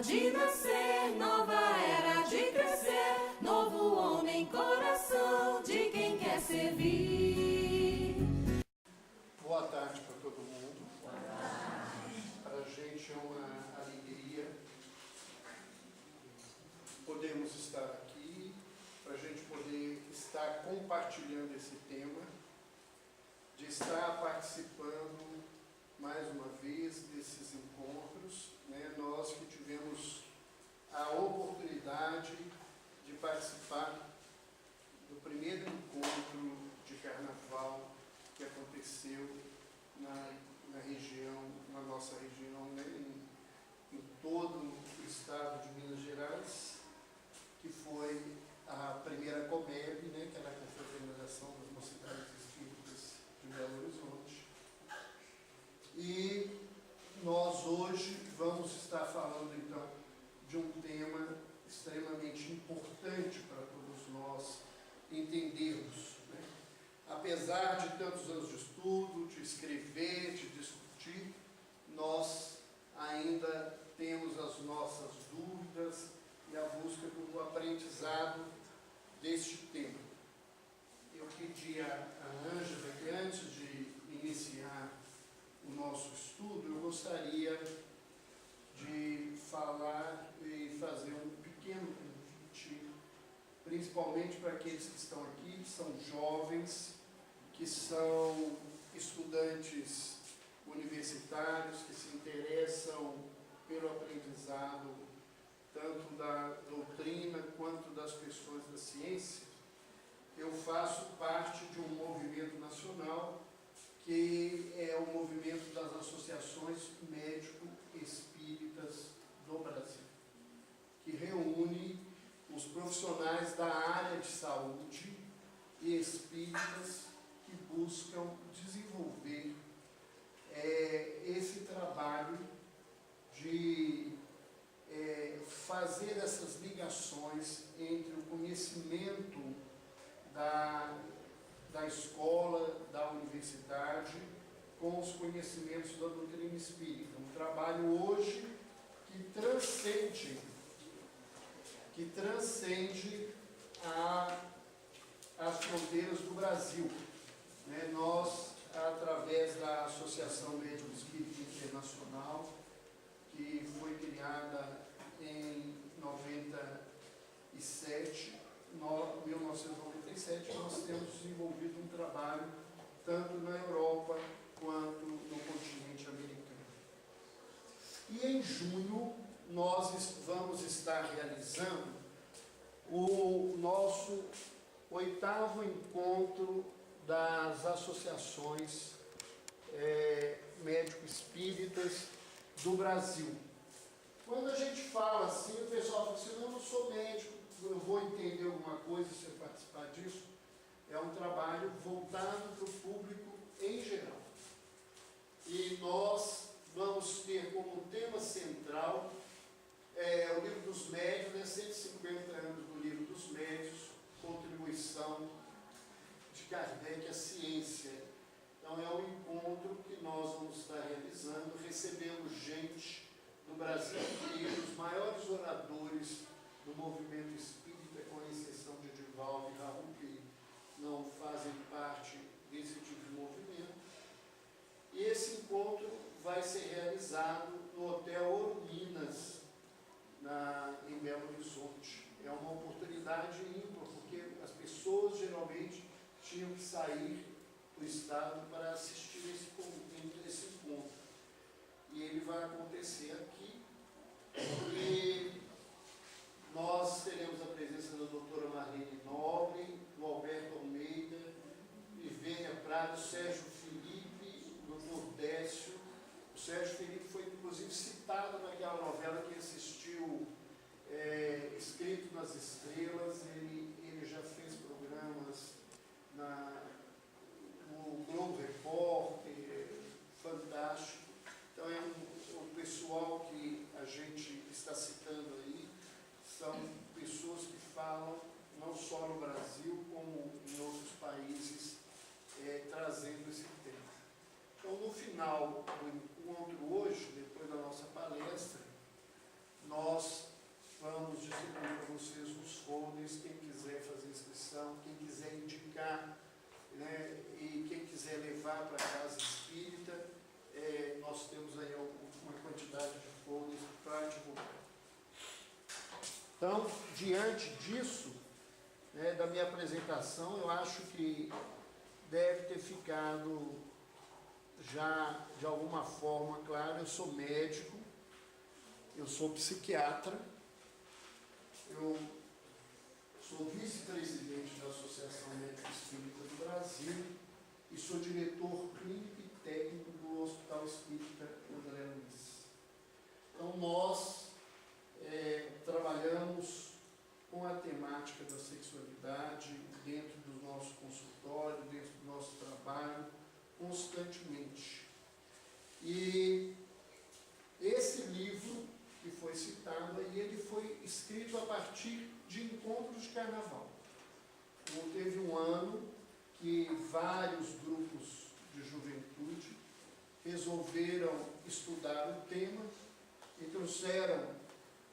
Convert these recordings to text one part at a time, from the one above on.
de nascer, nova era de crescer, novo homem, coração de quem quer servir. Boa tarde para todo mundo. Para a gente é uma alegria podermos estar aqui, para a gente poder estar compartilhando esse tema, de estar participando mais uma vez desses encontros, né? Nós que tivemos a oportunidade de participar do primeiro encontro de carnaval que aconteceu na região, na nossa região, né? em todo o estado de Minas Gerais, que foi a primeira COMEB, né? Que era a Confraternização das Mocidades Espíritas de Belo Horizonte. E nós hoje vamos estar falando então de um tema extremamente importante para todos nós entendermos, né? Apesar de tantos anos de estudo, de escrever, de discutir, nós ainda temos as nossas dúvidas e a busca do aprendizado deste tema. Eu pedi a Ângela que antes de iniciar o nosso estudo, eu gostaria de falar e fazer um pequeno convite, principalmente para aqueles que estão aqui, que são jovens, que são estudantes universitários, que se interessam pelo aprendizado, tanto da doutrina quanto das questões da ciência. Eu faço parte de um movimento nacional que é o movimento das associações médico-espíritas do Brasil, que reúne os profissionais da área de saúde e espíritas que buscam desenvolver esse trabalho de fazer essas ligações entre o conhecimento da escola, da universidade, com os conhecimentos da doutrina espírita. Um trabalho hoje que transcende as fronteiras do Brasil, né? Nós, através da Associação Médico Espírita Internacional, que foi criada em 1997, nós temos desenvolvido um trabalho tanto na Europa quanto no continente americano. E em junho nós vamos estar realizando o nosso 8º encontro das associações médico-espíritas do Brasil. Quando a gente fala assim, o pessoal fala assim: eu não sou médico, eu vou entender alguma coisa se eu participar disso. É um trabalho voltado para o público em geral. E nós vamos ter como tema central o Livro dos Médios, né? 150 anos do Livro dos Médios, contribuição de Kardec à ciência. Então é um encontro que nós vamos estar realizando, recebendo gente do Brasil inteiro, os maiores oradores do movimento espírita, com exceção de Edivaldo e Raul, que não fazem parte desse tipo de movimento. E esse encontro vai ser realizado no Hotel Ouro Minas, em Belo Horizonte. É uma oportunidade ímpar, porque as pessoas geralmente tinham que sair do estado para assistir esse encontro. E ele vai acontecer aqui. E nós teremos a presença da doutora Marlene Nobre, do Alberto Almeida, Ivênia Prado, Sérgio Felipe, do Dr. Décio. O Sérgio Felipe foi inclusive citado naquela novela que assistiu, Escrito nas Estrelas. Ele já fez programas no Globo Repórter, fantástico. Então o pessoal que a gente está citando aí são pessoas que falam não só no Brasil, como em outros países, trazendo esse tema. Então, no final do encontro hoje, depois da nossa palestra, nós Então, diante disso, né, da minha apresentação, eu acho que deve ter ficado já de alguma forma claro. Eu sou médico, eu sou psiquiatra, eu sou vice-presidente da Associação Médico Espírita do Brasil e sou diretor clínico e técnico do Hospital Espírita André Luiz. Então, nós trabalhamos com a temática da sexualidade dentro do nosso consultório, dentro do nosso trabalho, constantemente. E esse livro que foi citado aí, ele foi escrito a partir de encontros de carnaval. Então, teve um ano que vários grupos de juventude resolveram estudar o tema e trouxeram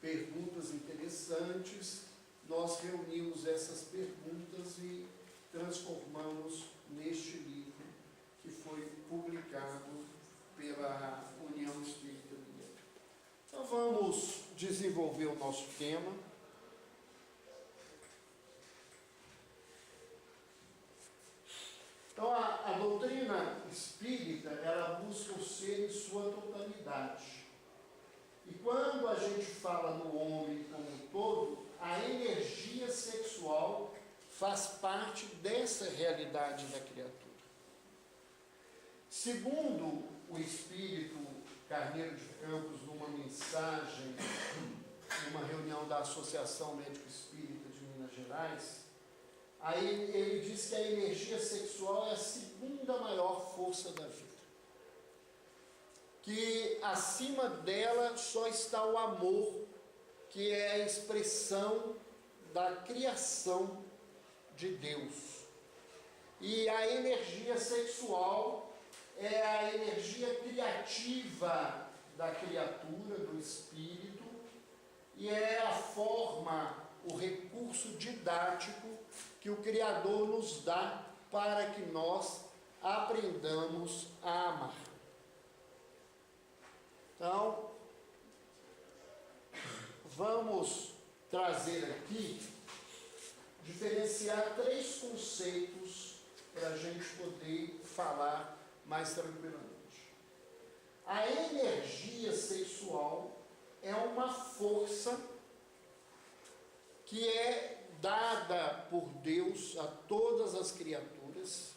perguntas interessantes. Nós reunimos essas perguntas e transformamos neste livro que foi publicado pela União Espírita Mineira. Então vamos desenvolver o nosso tema. Então a doutrina espírita, ela busca o ser em sua totalidade. E quando a gente fala no homem como um todo, a energia sexual faz parte dessa realidade da criatura. Segundo o espírito Carneiro de Campos, numa mensagem, numa reunião da Associação Médico Espírita de Minas Gerais, aí ele diz que a energia sexual é a segunda maior força da vida. Que acima dela só está o amor, que é a expressão da criação de Deus. E a energia sexual é a energia criativa da criatura, do espírito, e é a forma, o recurso didático que o Criador nos dá para que nós aprendamos a amar. Então, vamos trazer aqui, diferenciar três conceitos para a gente poder falar mais tranquilamente. A energia sexual é uma força que é dada por Deus a todas as criaturas.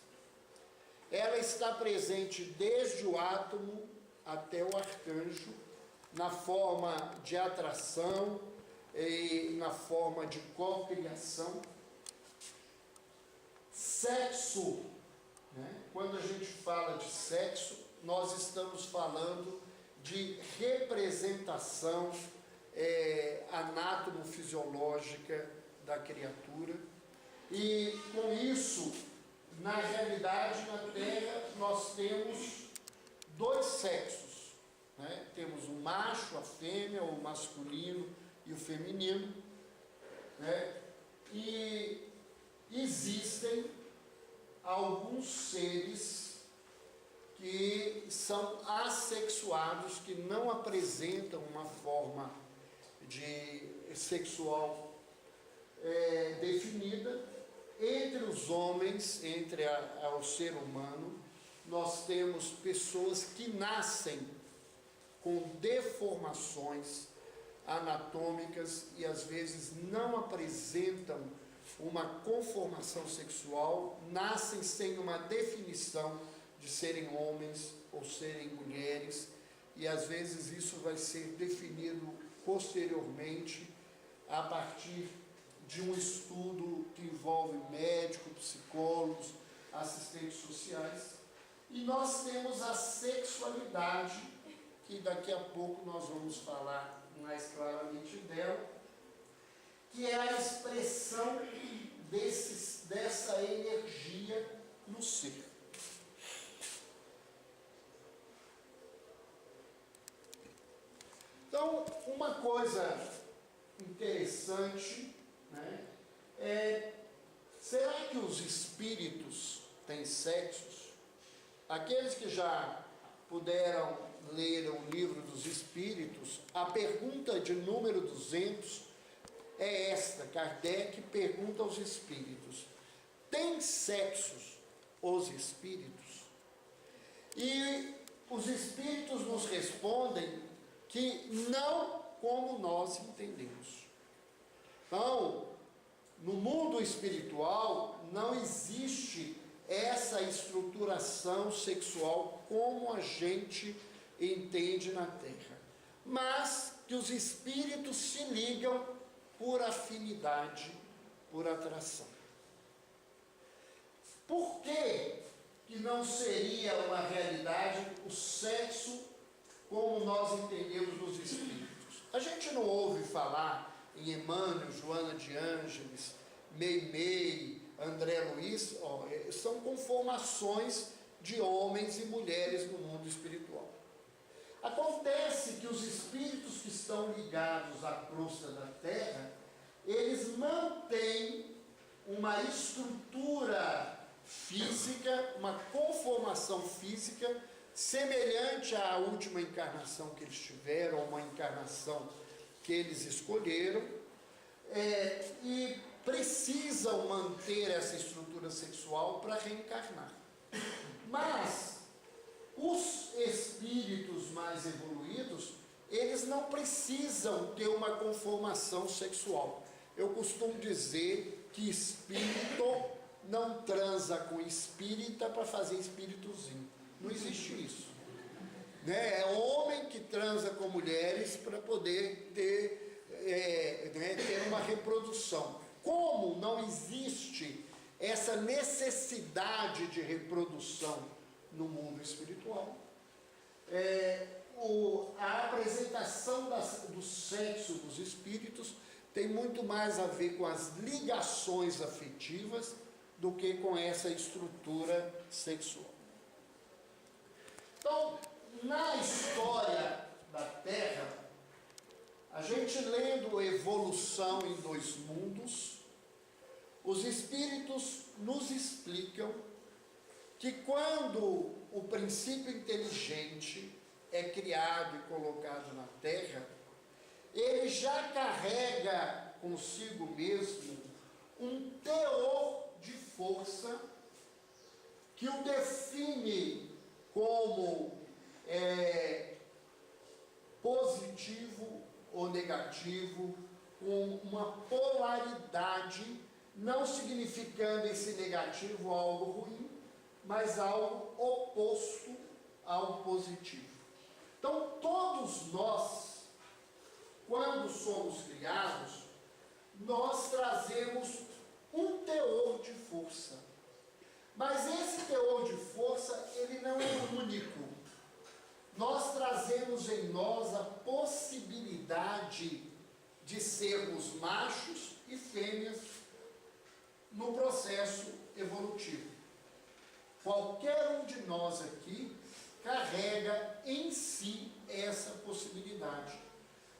Ela está presente desde o átomo até o arcanjo, na forma de atração e na forma de cocriação. Sexo, né? Quando a gente fala de sexo, nós estamos falando de representação anátomo-fisiológica da criatura. E com isso, na realidade, na Terra, nós temos dois sexos, né? Temos o macho, a fêmea, o masculino e o feminino, né? E existem alguns seres que são assexuados, que não apresentam uma forma sexual definida. Entre os homens, entre o ser humano, nós temos pessoas que nascem com deformações anatômicas e às vezes não apresentam uma conformação sexual, nascem sem uma definição de serem homens ou serem mulheres, e às vezes isso vai ser definido posteriormente a partir de um estudo que envolve médicos, psicólogos, assistentes sociais. E nós temos a sexualidade, que daqui a pouco nós vamos falar mais claramente dela, que é a expressão dessa energia no ser. Então, uma coisa interessante, né, será que os espíritos têm sexos? Aqueles que já puderam ler o livro dos Espíritos, a pergunta de número 200 é esta. Kardec pergunta aos espíritos: têm sexos os espíritos? E os espíritos nos respondem que não como nós entendemos. Então, no mundo espiritual não existe essa estruturação sexual como a gente entende na Terra, mas que os espíritos se ligam por afinidade, por atração. Por que não seria uma realidade o sexo como nós entendemos nos espíritos? A gente não ouve falar em Emmanuel, Joana de Ângeles, Meimei, André Luiz, são conformações de homens e mulheres no mundo espiritual. Acontece que os espíritos que estão ligados à crosta da Terra, eles mantêm uma estrutura física, uma conformação física, semelhante à última encarnação que eles tiveram, uma encarnação que eles escolheram, e precisam manter essa estrutura sexual para reencarnar. Mas os espíritos mais evoluídos, eles não precisam ter uma conformação sexual. Eu costumo dizer que espírito não transa com espírita para fazer espíritozinho. Não existe isso. É homem que transa com mulheres para poder ter uma reprodução. Como não existe essa necessidade de reprodução no mundo espiritual, a apresentação do sexo dos espíritos tem muito mais a ver com as ligações afetivas do que com essa estrutura sexual. Então, na história da Terra, a gente lendo Evolução em Dois Mundos, os espíritos nos explicam que quando o princípio inteligente é criado e colocado na Terra, ele já carrega consigo mesmo um teor de força que o define como positivo ou negativo, com uma polaridade, não significando esse negativo algo ruim, mas algo oposto ao positivo. Então, todos nós, quando somos criados, nós trazemos um teor de força. Mas esse teor de força, ele não é único. Nós trazemos em nós a possibilidade de sermos machos e fêmeas no processo evolutivo. Qualquer um de nós aqui carrega em si essa possibilidade.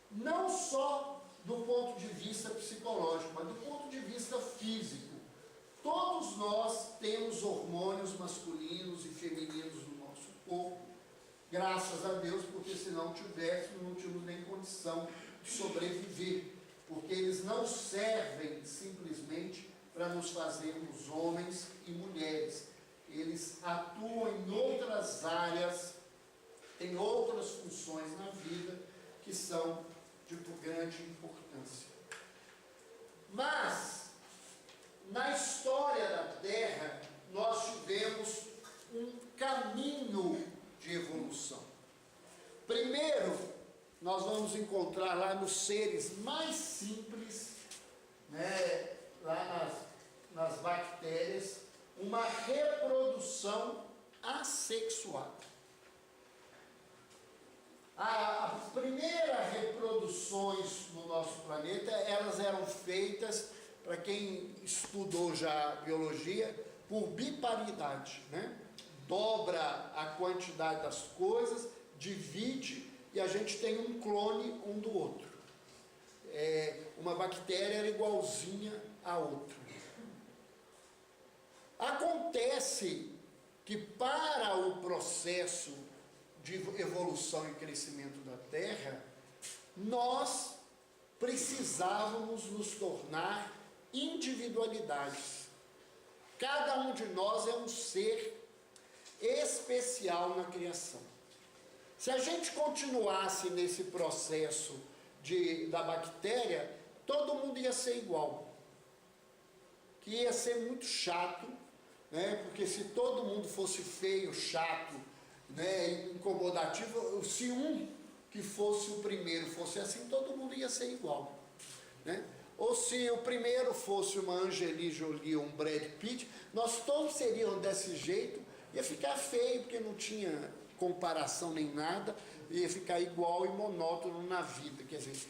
Não só do ponto de vista psicológico, mas do ponto de vista físico. Todos nós temos hormônios masculinos e femininos no nosso corpo, graças a Deus, porque se não tivéssemos, não tínhamos nem condição de sobreviver, porque eles não servem simplesmente para nos fazermos homens e mulheres. Eles atuam em outras áreas, têm outras funções na vida que são de grande importância. Mas, na história da Terra, nós tivemos um caminho de evolução. Primeiro, nós vamos encontrar lá nos seres mais simples, lá nas bactérias, uma reprodução assexuada. As primeiras reproduções no nosso planeta, elas eram feitas, para quem estudou já biologia, por biparidade, dobra a quantidade das coisas, divide e a gente tem um clone um do outro. Uma bactéria era igualzinha à outra. Acontece que para o processo de evolução e crescimento da Terra, nós precisávamos nos tornar individualidades. Cada um de nós é um ser especial na criação. Se a gente continuasse nesse processo da bactéria, todo mundo ia ser igual. Que ia ser muito chato, né? Porque se todo mundo fosse feio, chato, né, incomodativo, se um que fosse o primeiro fosse assim, todo mundo ia ser igual, né? Ou se o primeiro fosse uma Angelina Jolie ou um Brad Pitt, nós todos seríamos desse jeito, ia ficar feio, porque não tinha comparação nem nada, ia ficar igual e monótono na vida. Quer dizer,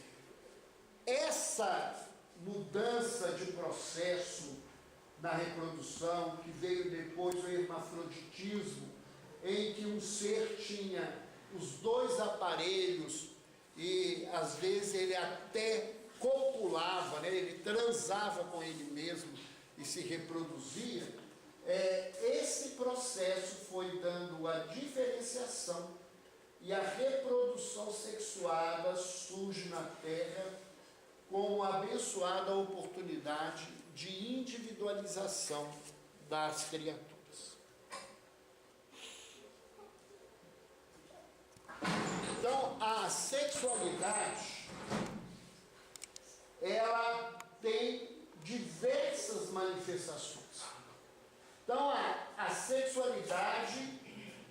essa mudança de processo na reprodução, que veio depois do hermafroditismo, em que um ser tinha os dois aparelhos e às vezes ele até copulava, né? Ele transava com ele mesmo e se reproduzia. Esse processo foi dando a diferenciação e a reprodução sexuada surge na Terra como a abençoada oportunidade de individualização das criaturas. Então, a sexualidade, ela tem diversas manifestações. Então, a sexualidade,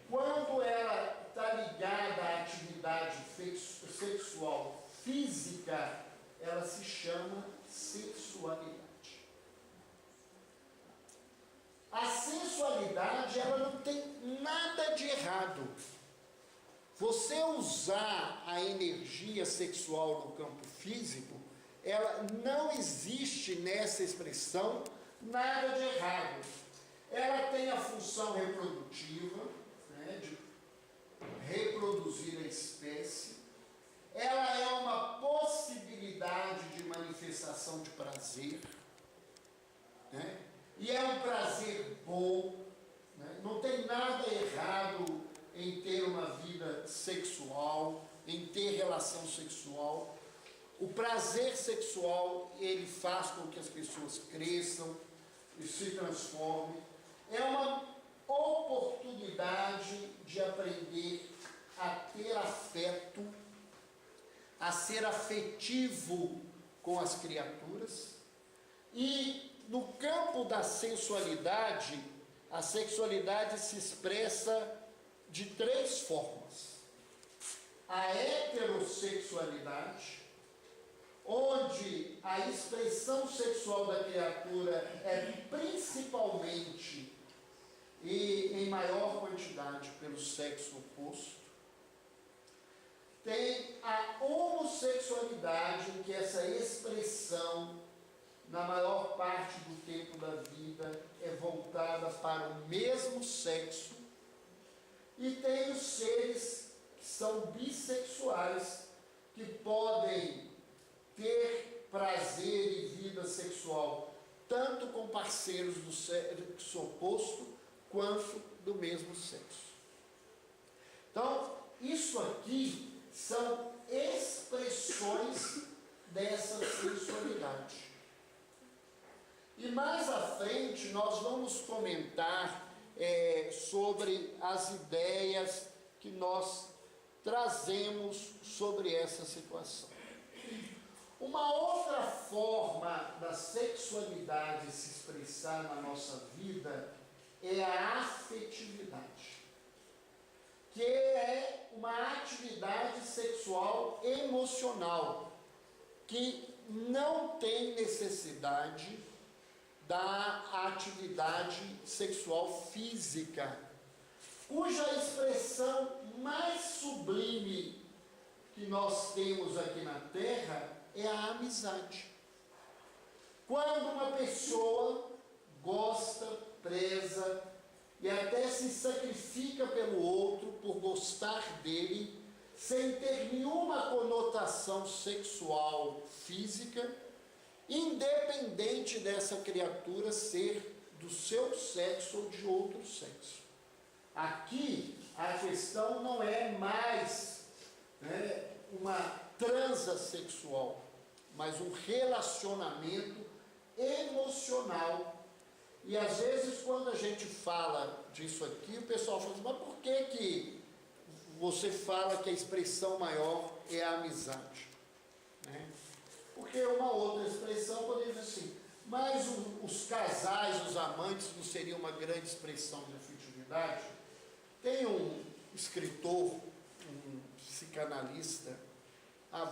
quando ela está ligada à atividade sexual física, ela se chama sexualidade. A sensualidade, ela não tem nada de errado. Você usar a energia sexual no campo físico, ela não existe nessa expressão nada de errado. Ela tem a função reprodutiva, né, de reproduzir a espécie. Ela é uma possibilidade de manifestação de prazer, né? E é um prazer bom, né? Não tem nada errado em ter uma vida sexual, em ter relação sexual. O prazer sexual, ele faz com que as pessoas cresçam e se transformem. É uma oportunidade de aprender a ter afeto, a ser afetivo com as criaturas. E no campo da sensualidade, a sexualidade se expressa de três formas. A heterossexualidade, onde a expressão sexual da criatura é principalmente e em maior quantidade pelo sexo oposto. Tem a homossexualidade, em que essa expressão, na maior parte do tempo da vida, é voltada para o mesmo sexo. E tem os seres que são bissexuais, que podem ter prazer e vida sexual tanto com parceiros do sexo oposto quanto do mesmo sexo. Então, isso aqui são expressões dessa sensualidade. E mais à frente nós vamos comentar sobre as ideias que nós trazemos sobre essa situação. Uma outra forma da sexualidade se expressar na nossa vida é a afetividade, que é uma atividade sexual emocional, que não tem necessidade da atividade sexual física, cuja expressão mais sublime que nós temos aqui na Terra é a amizade. Quando uma pessoa gosta, preza e até se sacrifica pelo outro por gostar dele, sem ter nenhuma conotação sexual física, independente dessa criatura ser do seu sexo ou de outro sexo. Aqui a questão não é mais uma transa sexual. mas um relacionamento emocional. E às vezes quando a gente fala disso aqui, o pessoal fala assim, mas por que você fala que a expressão maior é a amizade? Né? Porque uma outra expressão poderia dizer assim, mas os casais, os amantes não seriam uma grande expressão de afetividade? Tem um escritor, um psicanalista,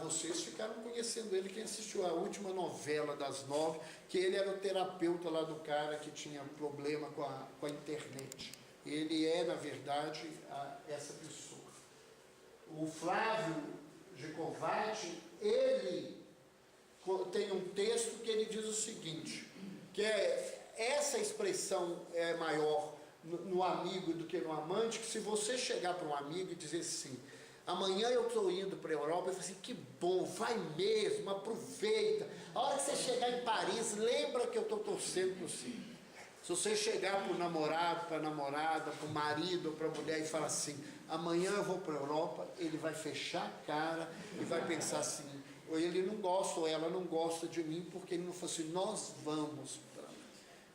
vocês ficaram conhecendo ele, quem assistiu a última novela das 9, que ele era o terapeuta lá do cara que tinha problema com a internet. Ele é, na verdade, essa pessoa. O Flávio Gicovati, ele tem um texto que ele diz o seguinte, que essa expressão é maior no amigo do que no amante, que se você chegar para um amigo e dizer assim, amanhã eu estou indo para a Europa, eu falo assim, que bom, vai mesmo, aproveita. A hora que você chegar em Paris, lembra que eu estou torcendo por você. Se você chegar para o namorado, para a namorada, para o marido ou para a mulher e falar assim, amanhã eu vou para a Europa, ele vai fechar a cara e vai pensar assim, ou ele não gosta, ou ela não gosta de mim, porque ele não falou assim, nós vamos para lá.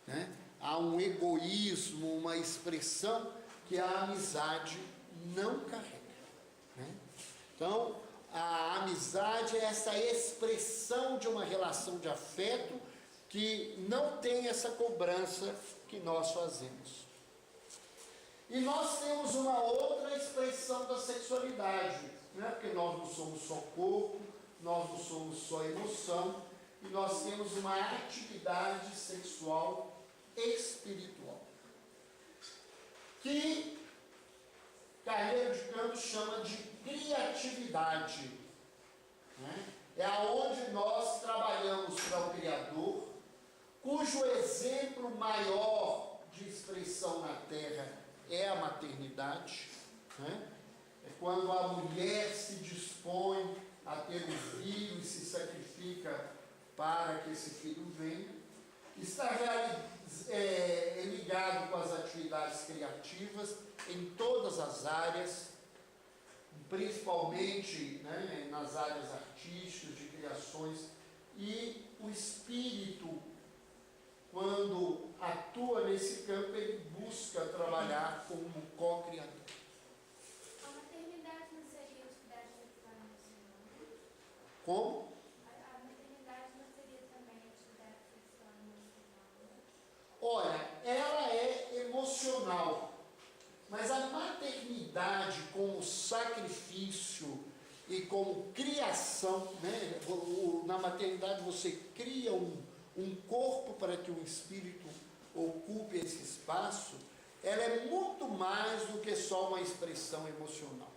Né? Há um egoísmo, uma expressão que a amizade não carrega. Né? Então, a amizade é essa expressão de uma relação de afeto que não tem essa cobrança que nós fazemos. E nós temos uma outra expressão da sexualidade, né? Porque nós não somos só corpo, nós não somos só emoção, e nós temos uma atividade sexual espiritual, que Carneiro de Campos chama de criatividade, né? É aonde nós trabalhamos para o Criador, cujo exemplo maior de expressão na Terra é a maternidade, né? É quando a mulher se dispõe a ter um filho e se sacrifica para que esse filho venha. Está ligado com as atividades criativas em todas as áreas, principalmente, né, nas áreas artísticas, de criações, e o espírito, quando atua nesse campo, ele busca trabalhar como co-criador. A maternidade não seria atividade sexual emocional? Como? A maternidade não seria também atividade sexual emocional? Olha, ela é emocional, mas a maternidade como sacrifício e como criação, né? Na maternidade você cria um corpo para que o espírito ocupe esse espaço, ela é muito mais do que só uma expressão emocional.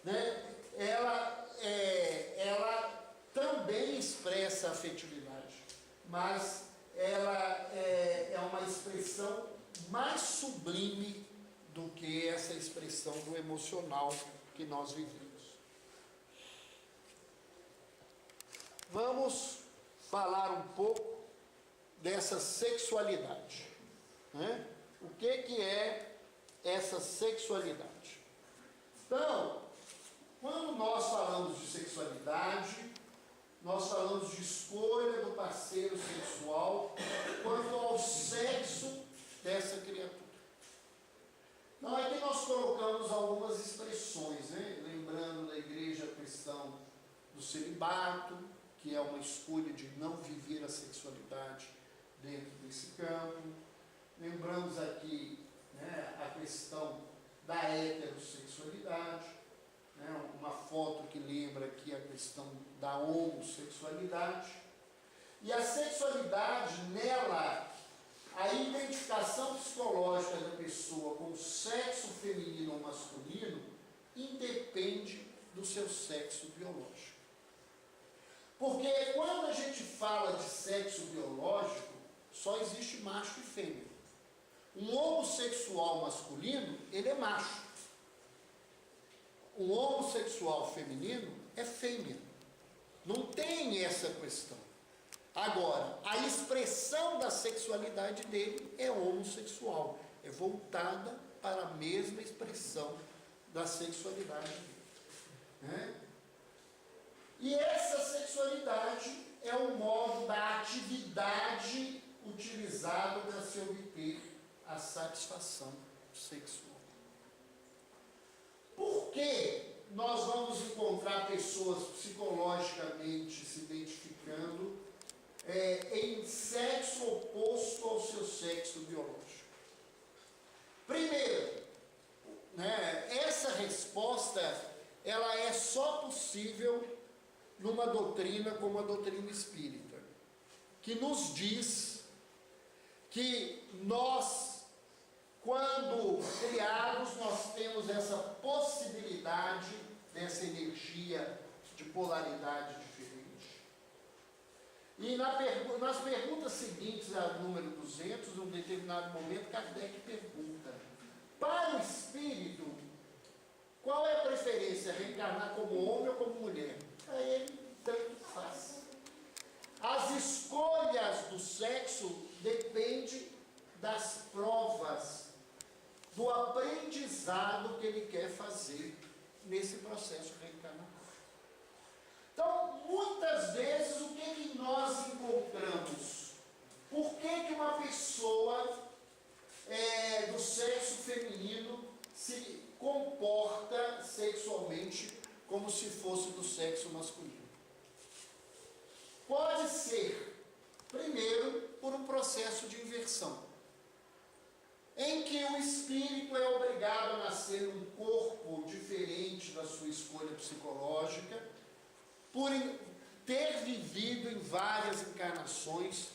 Né? Ela também expressa afetividade, mas ela é uma expressão mais sublime do que essa expressão do emocional que nós vivemos. Vamos falar um pouco dessa sexualidade, né? O que é essa sexualidade? Então, quando nós falamos de sexualidade, nós falamos de escolha do parceiro sexual quanto ao sexo dessa criatura. Então, aqui nós colocamos algumas expressões, né? Lembrando da igreja a questão do celibato, que é uma escolha de não viver a sexualidade dentro desse campo. Lembramos aqui, né, a questão da heterossexualidade, né, uma foto que lembra aqui a questão da homossexualidade. E a sexualidade, nela, a identificação psicológica da pessoa com o sexo feminino ou masculino independe do seu sexo biológico. Porque quando a gente fala de sexo biológico, só existe macho e fêmea. Um homossexual masculino, ele é macho. Um homossexual feminino é fêmea. Não tem essa questão. Agora, a expressão da sexualidade dele é homossexual. É voltada para a mesma expressão da sexualidade dele. Né? E essa sexualidade é o modo da atividade utilizado para se obter a satisfação sexual. Por que nós vamos encontrar pessoas psicologicamente se identificando em sexo oposto ao seu sexo biológico? Primeiro, essa resposta ela é só possível numa doutrina como a doutrina espírita, que nos diz que nós, quando criados, nós temos essa possibilidade dessa energia de polaridade diferente. E nas perguntas seguintes, a número 200, em um determinado momento, Kardec pergunta: para o espírito, qual é a preferência, reencarnar como homem ou como mulher? A ele tanto faz. As escolhas do sexo dependem das provas, do aprendizado que ele quer fazer nesse processo reencarnatório. Então, muitas vezes, o que nós encontramos? Por que uma pessoa do sexo feminino se comporta sexualmente como se fosse do sexo masculino? Pode ser, primeiro, por um processo de inversão, em que o espírito é obrigado a nascer num corpo diferente da sua escolha psicológica, por ter vivido em várias encarnações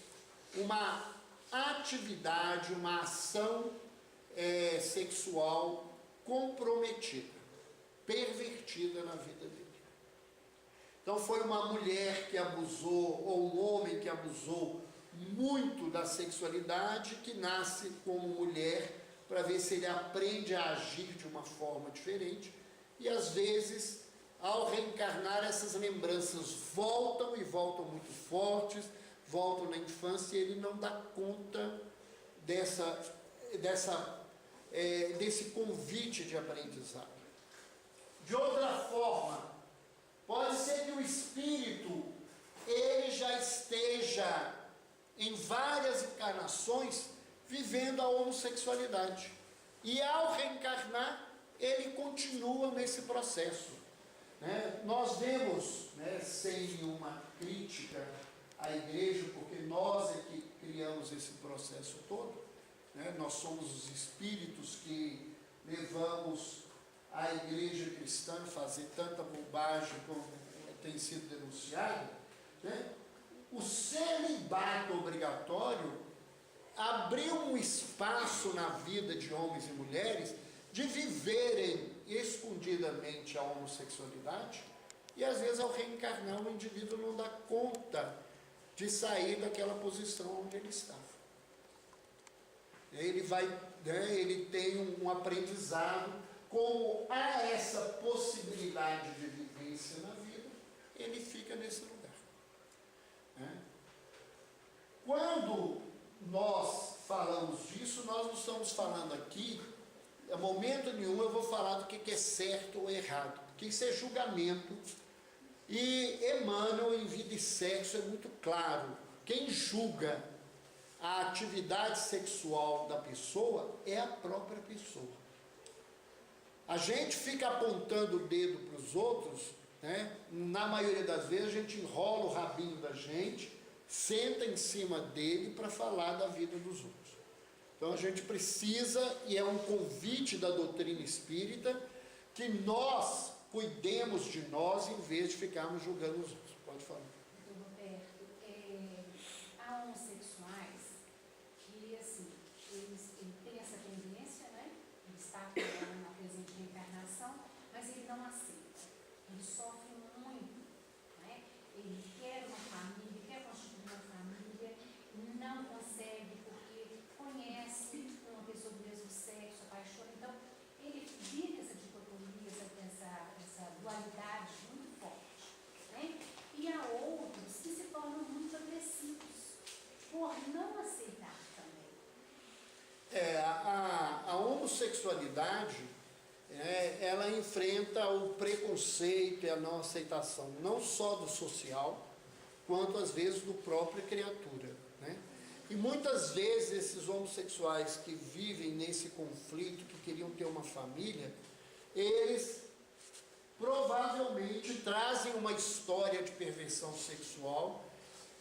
uma atividade, uma ação sexual comprometida, pervertida na vida dele. Então foi uma mulher que abusou, ou um homem que abusou muito da sexualidade, que nasce como mulher, para ver se ele aprende a agir de uma forma diferente, e às vezes, ao reencarnar, essas lembranças voltam e voltam muito fortes, voltam na infância, e ele não dá conta desse convite de aprendizado. De outra forma, pode ser que o espírito, ele já esteja em várias encarnações vivendo a homossexualidade. E ao reencarnar, ele continua nesse processo. Nós vemos, sem nenhuma crítica à igreja, porque nós é que criamos esse processo todo, nós somos os espíritos que levamos a igreja cristã a fazer tanta bobagem como tem sido denunciado. O celibato obrigatório abriu um espaço na vida de homens e mulheres de viverem escondidamente a homossexualidade, e às vezes ao reencarnar o indivíduo não dá conta de sair daquela posição onde ele estava. Ele tem um aprendizado, como há essa possibilidade de vivência na vida, ele fica nesse lugar. Quando nós falamos disso, nós não estamos falando aqui, em momento nenhum eu vou falar do que é certo ou errado, porque isso é julgamento, e Emmanuel, em Vida e Sexo, é muito claro: quem julga a atividade sexual da pessoa é a própria pessoa. A gente fica apontando o dedo para os outros, na maioria das vezes a gente enrola o rabinho da gente, senta em cima dele para falar da vida dos outros. Então a gente precisa, e é um convite da doutrina espírita, que nós cuidemos de nós em vez de ficarmos julgando os outros. Pode falar. Doutor Roberto, há homossexuais que, assim, eles têm essa tendência, ele está na presente reencarnação, mas ele não aceita. Ele sofre muito, ele quer uma família, quer constituir uma família, não consegue porque conhece uma pessoa do mesmo sexo, apaixona. Então, ele vive essa dicotomia, essa dualidade muito forte. E há outros que se tornam muito agressivos por não aceitar também. A homossexualidade, ela enfrenta o preconceito e a não aceitação, não só do social, quanto às vezes do própria criatura, né? E muitas vezes esses homossexuais que vivem nesse conflito, que queriam ter uma família, eles provavelmente trazem uma história de perversão sexual,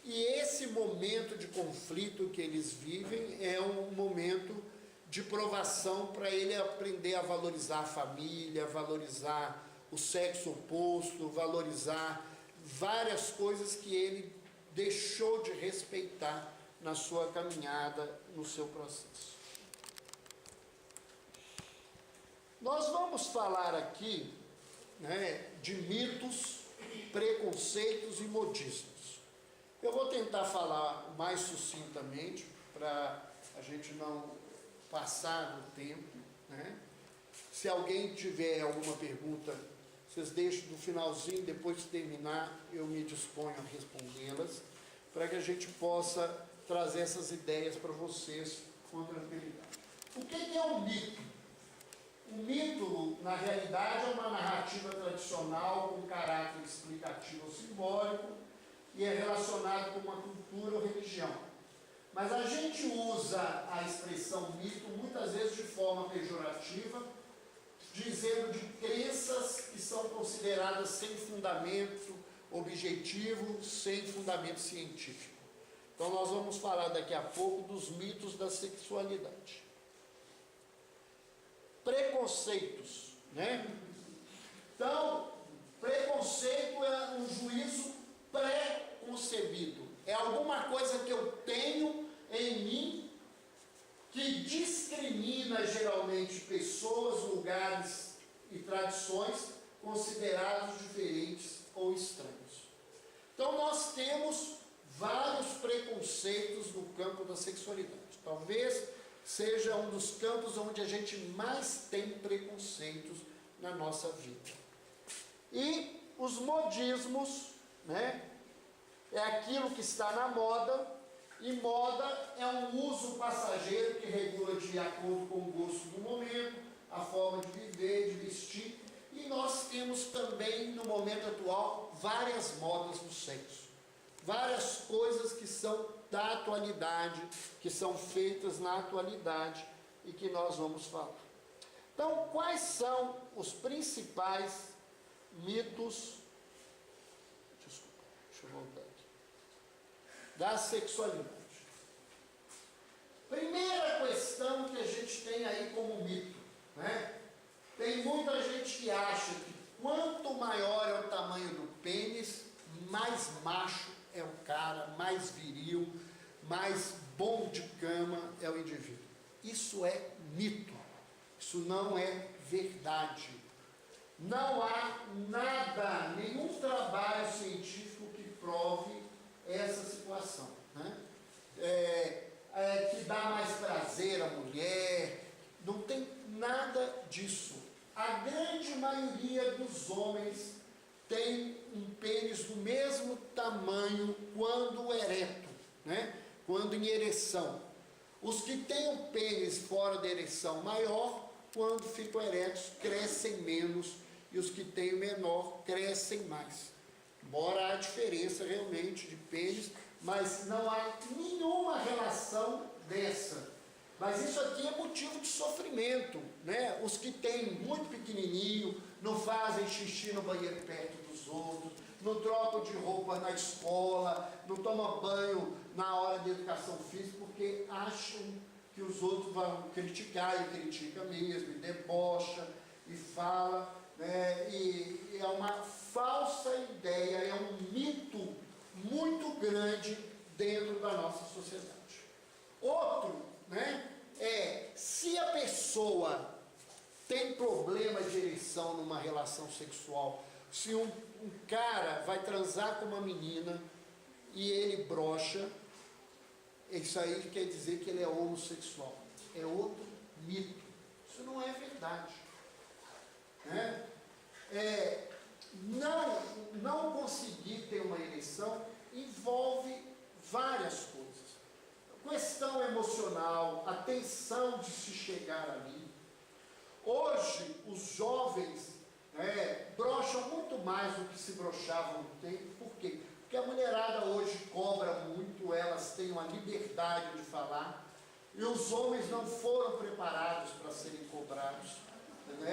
e esse momento de conflito que eles vivem é um momento de provação para ele aprender a valorizar a família, valorizar o sexo oposto, valorizar várias coisas que ele deixou de respeitar na sua caminhada, no seu processo. Nós vamos falar aqui, né, de mitos, preconceitos e modismos. Eu vou tentar falar mais sucintamente, para a gente não passar do tempo, né? Se alguém tiver alguma pergunta, vocês deixem no finalzinho, depois de terminar, eu me disponho a respondê-las, para que a gente possa trazer essas ideias para vocês com tranquilidade. O que é um mito? O mito, na realidade, é uma narrativa tradicional com caráter explicativo ou simbólico e é relacionado com uma cultura ou religião. Mas a gente usa a expressão mito muitas vezes de forma pejorativa, dizendo de crenças que são consideradas sem fundamento objetivo, sem fundamento científico. Então nós vamos falar daqui a pouco dos mitos da sexualidade. Preconceitos, né? Então, preconceito é um juízo pré-concebido. É alguma coisa que eu tenho em mim que discrimina geralmente pessoas, lugares e tradições considerados diferentes ou estranhos. Então nós temos vários preconceitos no campo da sexualidade. Talvez seja um dos campos onde a gente mais tem preconceitos na nossa vida. E os modismos, né, é aquilo que está na moda, e moda é um uso passageiro que regula de acordo com o gosto do momento, a forma de viver, de vestir, e nós temos também, no momento atual, várias modas do sexo. Várias coisas que são da atualidade, que são feitas na atualidade e que nós vamos falar. Então, quais são os principais mitos, desculpa, deixa eu voltar aqui, da sexualidade? Primeira questão que a gente tem aí como mito, né? Tem muita gente que acha que quanto maior é o tamanho do pênis, mais macho é o cara, mais viril, mais bom de cama é o indivíduo. Isso é mito, isso não é verdade. Não há nada, nenhum trabalho científico que prove essa situação, né? Que dá mais prazer à mulher, não tem nada disso. A grande maioria dos homens tem um pênis do mesmo tamanho quando ereto, né? Quando em ereção. Os que têm o pênis fora da ereção maior, quando ficam eretos, crescem menos, e os que têm o menor crescem mais. Embora há diferença realmente de pênis, mas não há nenhuma relação dessa. Mas isso aqui é motivo de sofrimento, né? Os que têm muito pequenininho, não fazem xixi no banheiro perto dos outros, não trocam de roupa na escola, não tomam banho na hora de educação física, porque acham que os outros vão criticar, e critica mesmo, e debocha, e fala, né? E é uma falsa ideia, é um mito muito grande dentro da nossa sociedade. Outro, né, se a pessoa tem problema de ereção numa relação sexual, se um cara vai transar com uma menina e ele brocha, isso aí quer dizer que ele é homossexual. É outro mito. Isso não é verdade, né? Não conseguir ter uma ereção envolve várias coisas. Questão emocional, a tensão de se chegar ali. Hoje, os jovens brocham muito mais do que se brochavam no tempo. Por quê? Porque a mulherada hoje cobra muito, elas têm uma liberdade de falar, e os homens não foram preparados para serem cobrados.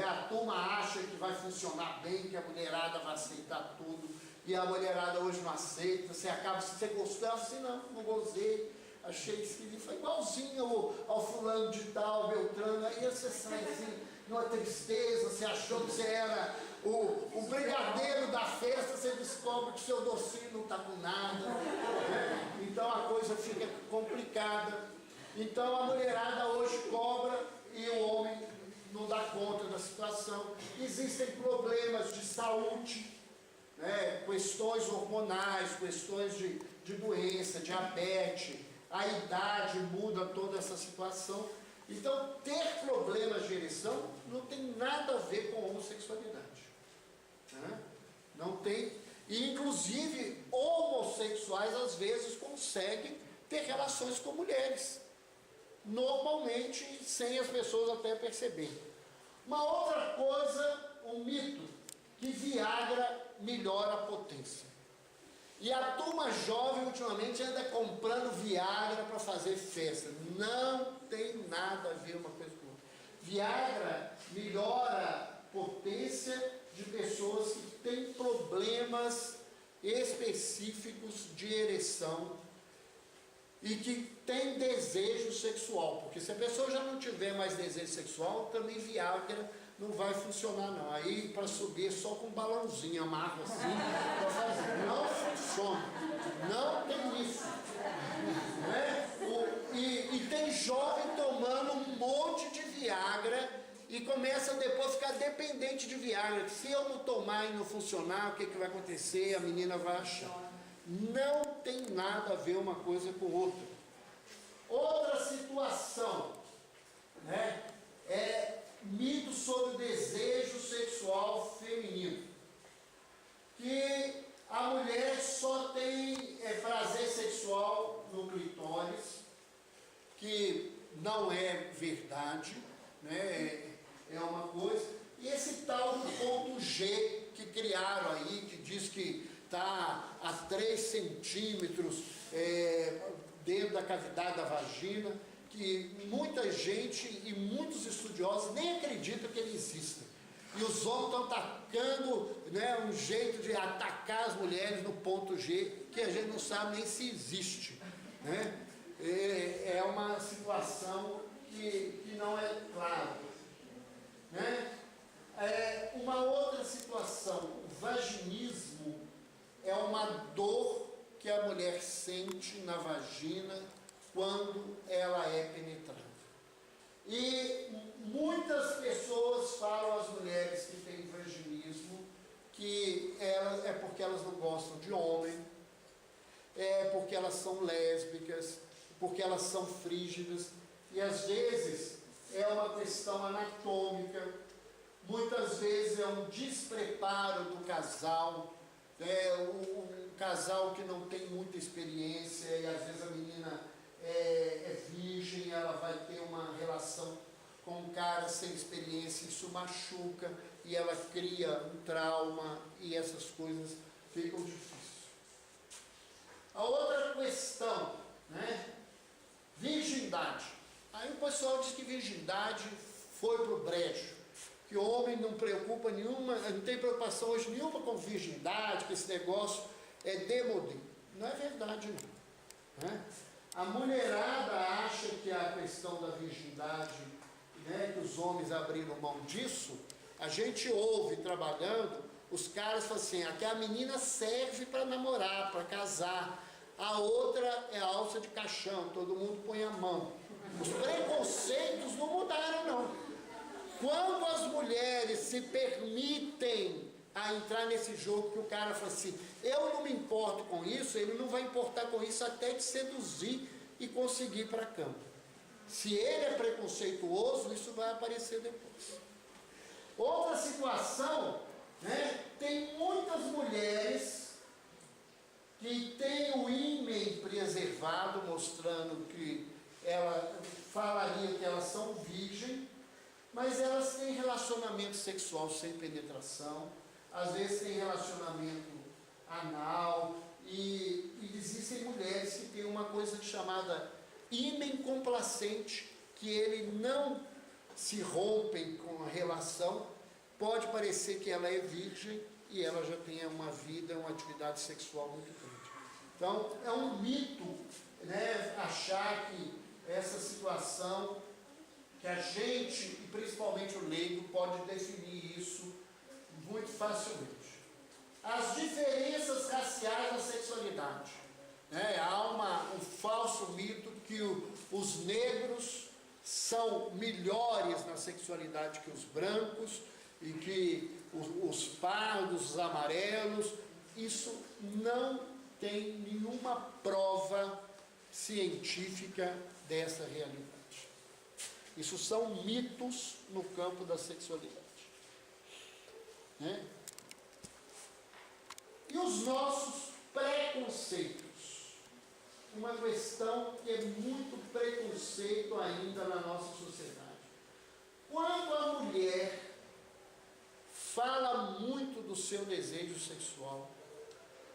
A turma acha que vai funcionar bem, que a mulherada vai aceitar tudo, e a mulherada hoje não aceita. Você acaba, se você gostou, assim, não gostei, achei esquisito, foi igualzinho ao fulano de tal, Beltrano, aí você sai assim, numa tristeza, você achou que você era o brigadeiro da festa, você descobre que seu docinho não está com nada, então a coisa fica complicada. Então a mulherada hoje cobra e o homem não dá conta da situação. Existem problemas de saúde, questões hormonais, questões de doença, diabetes, a idade muda toda essa situação. Então, ter problemas de ereção não tem nada a ver com homossexualidade. Não tem. E, inclusive, homossexuais às vezes conseguem ter relações com mulheres, normalmente sem as pessoas até perceberem. Uma outra coisa, um mito, que Viagra melhora a potência. E a turma jovem ultimamente anda comprando Viagra para fazer festa. Não tem nada a ver uma coisa com outra. Viagra melhora a potência de pessoas que têm problemas específicos de ereção e que têm desejo sexual. Porque se a pessoa já não tiver mais desejo sexual, também Viagra não vai funcionar não. Aí para subir só com um balãozinho, amarra assim, para fazer. Não funciona. Não tem isso. E tem jovem tomando um monte de Viagra e começa depois a ficar dependente de Viagra. Se eu não tomar e não funcionar, o que vai acontecer? A menina vai achar. Não tem nada a ver uma coisa com outra. Outra situação, é mito sobre o desejo sexual feminino, que a mulher só tem prazer sexual no clitóris, que não é verdade, é uma coisa. E esse tal do ponto G que criaram aí, que diz que está a 3 centímetros dentro da cavidade da vagina, que muita gente e muitos estudiosos nem acreditam que ele exista. E os homens estão atacando um jeito de atacar as mulheres no ponto G, que a gente não sabe nem se existe. É uma situação que não é clara. Uma outra situação, o vaginismo é uma dor que a mulher sente na vagina quando ela é penetrada. E muitas pessoas falam às mulheres que têm vaginismo que é porque elas não gostam de homem, é porque elas são lésbicas, porque elas são frígidas, e às vezes é uma questão anatômica, muitas vezes é um despreparo do casal, um casal que não tem muita experiência, e às vezes a menina é virgem, ela vai ter uma relação com um cara sem experiência, isso machuca, e ela cria um trauma, e essas coisas ficam difíceis. A outra questão, virgindade. Aí o pessoal diz que virgindade foi para o brejo, que o homem não preocupa nenhuma, não tem preocupação hoje nenhuma com virgindade, que esse negócio é demodé. Não é verdade não. A mulherada acha que a questão da virgindade, que os homens abriram mão disso. A gente ouve trabalhando, os caras falam assim, aqui a menina serve para namorar, para casar, a outra é a alça de caixão, todo mundo põe a mão. Os preconceitos não mudaram não. Quando as mulheres se permitem a entrar nesse jogo, que o cara fala assim, eu não me importo com isso, ele não vai importar com isso até te seduzir e conseguir ir para a cama. Se ele é preconceituoso, isso vai aparecer depois. Outra situação, tem muitas mulheres que têm o ímen preservado, mostrando que ela falaria que elas são virgem, mas elas têm relacionamento sexual sem penetração, às vezes têm relacionamento anal, e existem mulheres que têm uma coisa chamada ímen complacente, que ele não se rompem com a relação, pode parecer que ela é virgem e ela já tenha uma vida, uma atividade sexual muito grande. Então, é um mito, né, achar que essa situação, que a gente, e principalmente o leigo, pode definir isso muito facilmente. As diferenças raciais na sexualidade. Né? Há um falso mito que os negros são melhores na sexualidade que os brancos, e que os pardos, os amarelos. Isso não tem nenhuma prova científica dessa realidade. Isso são mitos no campo da sexualidade. Né? E os nossos preconceitos? Uma questão que é muito preconceito ainda na nossa sociedade. Quando a mulher fala muito do seu desejo sexual,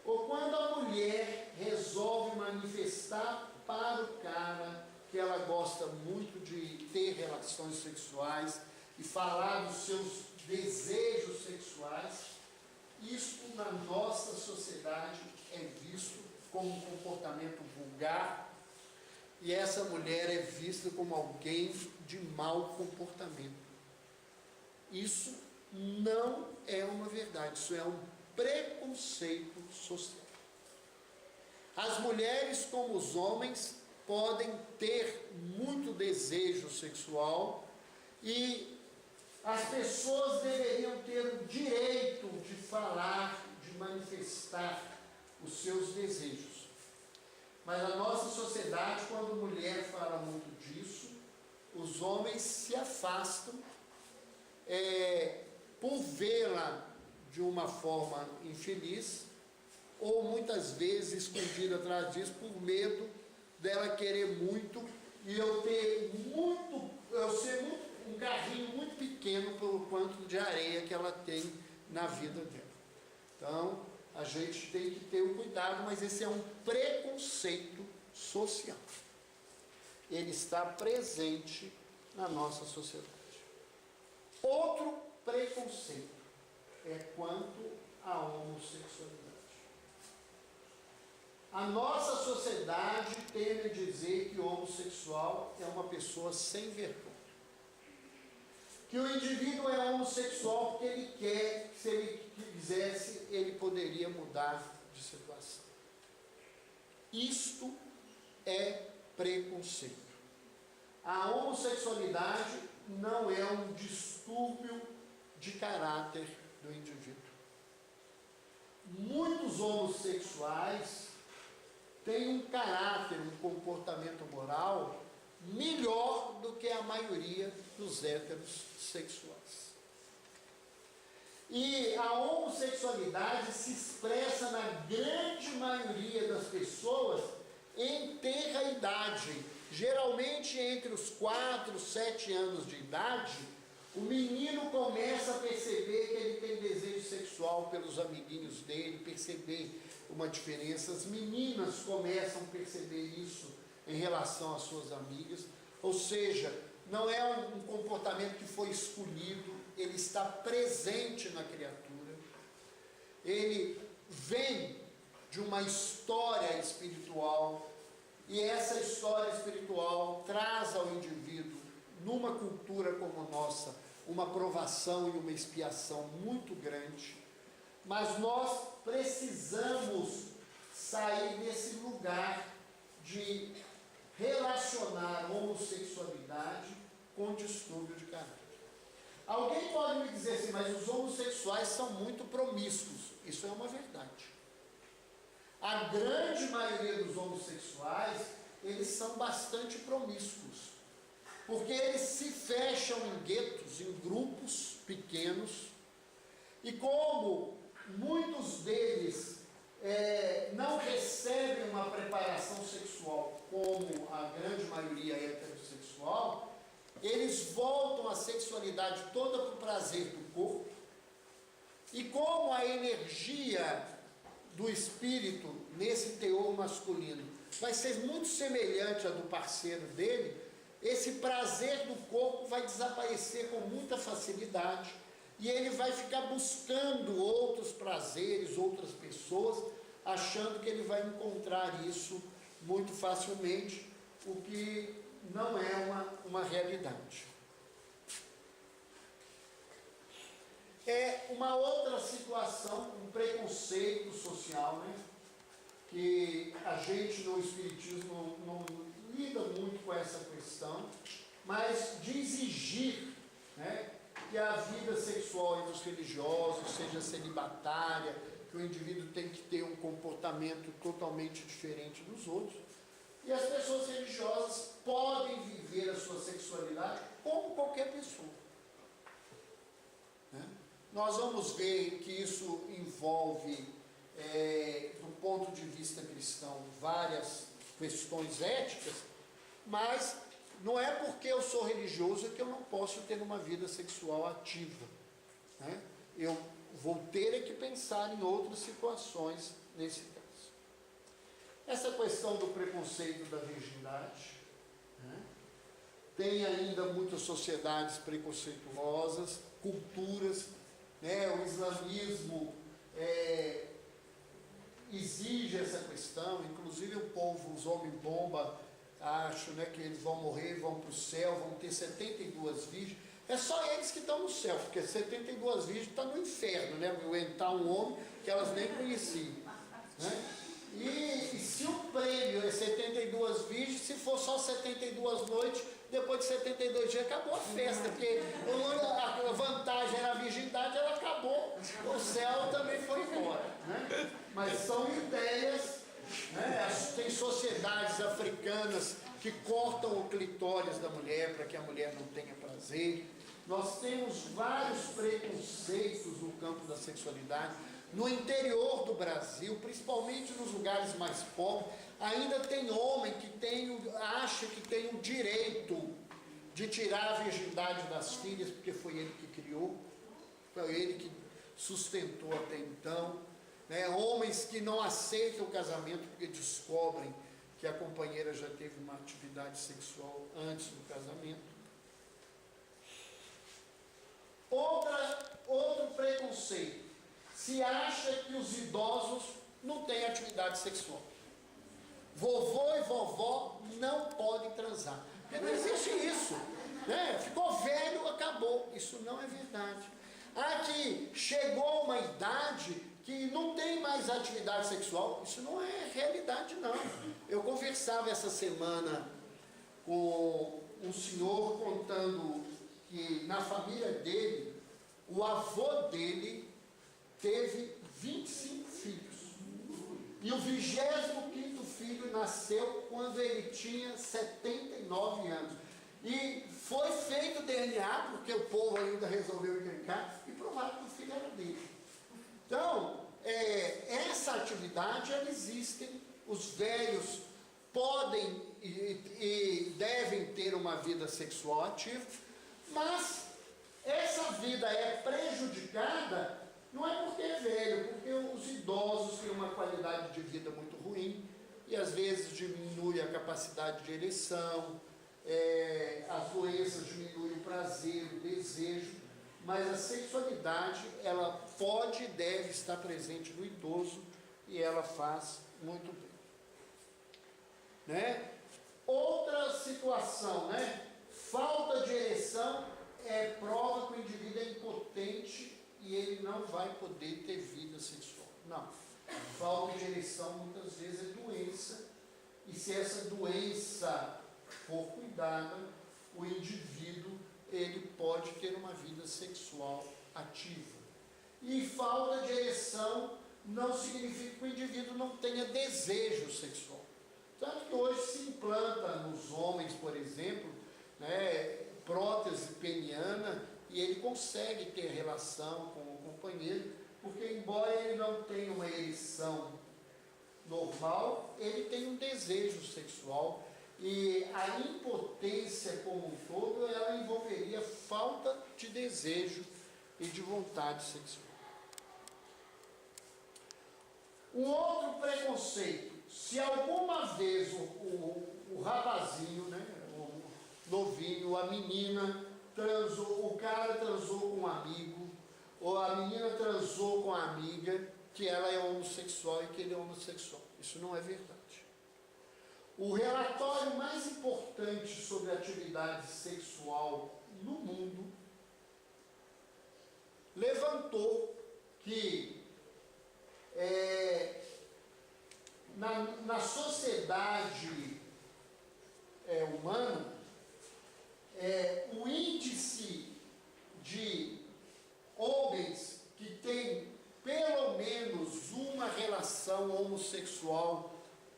ou quando a mulher resolve manifestar para o cara que ela gosta muito de ter relações sexuais e falar dos seus desejos sexuais, isso na nossa sociedade é visto como um comportamento vulgar, e essa mulher é vista como alguém de mau comportamento. Isso não é uma verdade, isso é um preconceito social. As mulheres, como os homens, podem ter muito desejo sexual, e as pessoas deveriam ter o direito de falar, de manifestar os seus desejos. Mas a nossa sociedade, quando a mulher fala muito disso, os homens se afastam por vê-la de uma forma infeliz, ou muitas vezes escondida atrás disso, por medo dela querer muito, e eu ser um carrinho muito pequeno pelo quanto de areia que ela tem na vida dela. Então, a gente tem que ter o cuidado, mas esse é um preconceito social. Ele está presente na nossa sociedade. Outro preconceito é quanto à homossexualidade. A nossa sociedade tende a dizer que o homossexual é uma pessoa sem vergonha. Que o indivíduo é homossexual porque ele quer, se ele quisesse, ele poderia mudar de situação. Isto é preconceito. A homossexualidade não é um distúrbio de caráter do indivíduo. Muitos homossexuais têm um caráter, um comportamento moral melhor do que a maioria dos heterossexuais. E a homossexualidade se expressa na grande maioria das pessoas em tenra idade. Geralmente entre os 4 e 7 anos de idade, o menino começa a perceber que ele tem desejo sexual pelos amiguinhos dele, perceber uma diferença. As meninas começam a perceber isso em relação às suas amigas, ou seja, não é um comportamento que foi escolhido, ele está presente na criatura, ele vem de uma história espiritual, e essa história espiritual traz ao indivíduo, numa cultura como a nossa, uma provação e uma expiação muito grande, mas nós precisamos sair desse lugar de relacionar a homossexualidade com distúrbio de caráter. Alguém pode me dizer assim, mas os homossexuais são muito promíscuos. Isso é uma verdade. A grande maioria dos homossexuais, eles são bastante promíscuos, porque eles se fecham em guetos, em grupos pequenos, e como muitos deles não recebem uma preparação sexual como a grande maioria heterossexual, eles voltam a sexualidade toda para o prazer do corpo, e como a energia do espírito nesse teor masculino vai ser muito semelhante à do parceiro dele, esse prazer do corpo vai desaparecer com muita facilidade, e ele vai ficar buscando outros prazeres, outras pessoas, achando que ele vai encontrar isso muito facilmente, o que não é uma realidade. É uma outra situação, um preconceito social, né? Que a gente no Espiritismo não lida muito com essa questão, mas de exigir, né, que a vida sexual dos religiosos seja celibatária, que o indivíduo tem que ter um comportamento totalmente diferente dos outros. E as pessoas religiosas podem viver a sua sexualidade como qualquer pessoa, né? Nós vamos ver que isso envolve, do ponto de vista cristão, várias questões éticas, mas não é porque eu sou religioso que eu não posso ter uma vida sexual ativa, né? Eu vou ter que pensar em outras situações nesse caso. Essa questão do preconceito da virgindade, né? Tem ainda muitas sociedades preconceituosas, culturas, né? O islamismo exige essa questão, inclusive o povo, os homem-bomba, acham, né, que eles vão morrer, vão para o céu, vão ter 72 virgens. É só eles que estão no céu, porque 72 virgens estão no inferno, né? Aguentar um homem que elas nem conheciam, né? E se o prêmio é 72 virgens, se for só 72 noites, depois de 72 dias acabou a festa, porque a vantagem era a virgindade, ela acabou, o céu também foi embora, né? Mas são ideias, né? Tem sociedades africanas que cortam o clitóris da mulher para que a mulher não tenha prazer. Nós temos vários preconceitos no campo da sexualidade. No interior do Brasil, principalmente nos lugares mais pobres, ainda tem homem que acha que tem o direito de tirar a virgindade das filhas, porque foi ele que criou, foi ele que sustentou até então, né? Homens que não aceitam o casamento porque descobrem que a companheira já teve uma atividade sexual antes do casamento. Outro preconceito: se acha que os idosos não têm atividade sexual. Vovô e vovó não podem transar, porque não existe isso, né? Ficou velho, acabou. Isso não é verdade. Aqui chegou uma idade que não tem mais atividade sexual, isso não é realidade, não. Eu conversava essa semana com um senhor contando que na família dele, o avô dele teve 25 filhos. E o 25º filho nasceu quando ele tinha 79 anos. E foi feito DNA, porque o povo ainda resolveu encrencar, e provaram que o filho era dele. Então, essa atividade, ela existe. Os velhos podem e devem ter uma vida sexual ativa, mas essa vida é prejudicada, não é porque é velho, porque os idosos têm uma qualidade de vida muito ruim, e às vezes diminui a capacidade de ereção, as doenças diminuem o prazer, o desejo, mas a sexualidade, ela pode e deve estar presente no idoso, e ela faz muito bem, né? Outra situação, né? Falta de ereção é prova que o indivíduo é impotente e ele não vai poder ter vida sexual. Não. Falta de ereção muitas vezes é doença, e se essa doença for cuidada, o indivíduo ele pode ter uma vida sexual ativa. E falta de ereção não significa que o indivíduo não tenha desejo sexual. Tanto que hoje se implanta nos homens, por exemplo, né, prótese peniana, e ele consegue ter relação com o companheiro, porque embora ele não tenha uma ereção normal, ele tem um desejo sexual, E a impotência como um todo, ela envolveria falta de desejo e de vontade sexual. Um outro preconceito, se alguma vez o rapazinho, né, o novinho, a menina transou, o cara transou com um amigo, ou a menina transou com a amiga, que ela é homossexual e que ele é homossexual. Isso não é verdade. O relatório mais importante sobre atividade sexual no mundo levantou que na sociedade humana, o índice de homens que têm pelo menos uma relação homossexual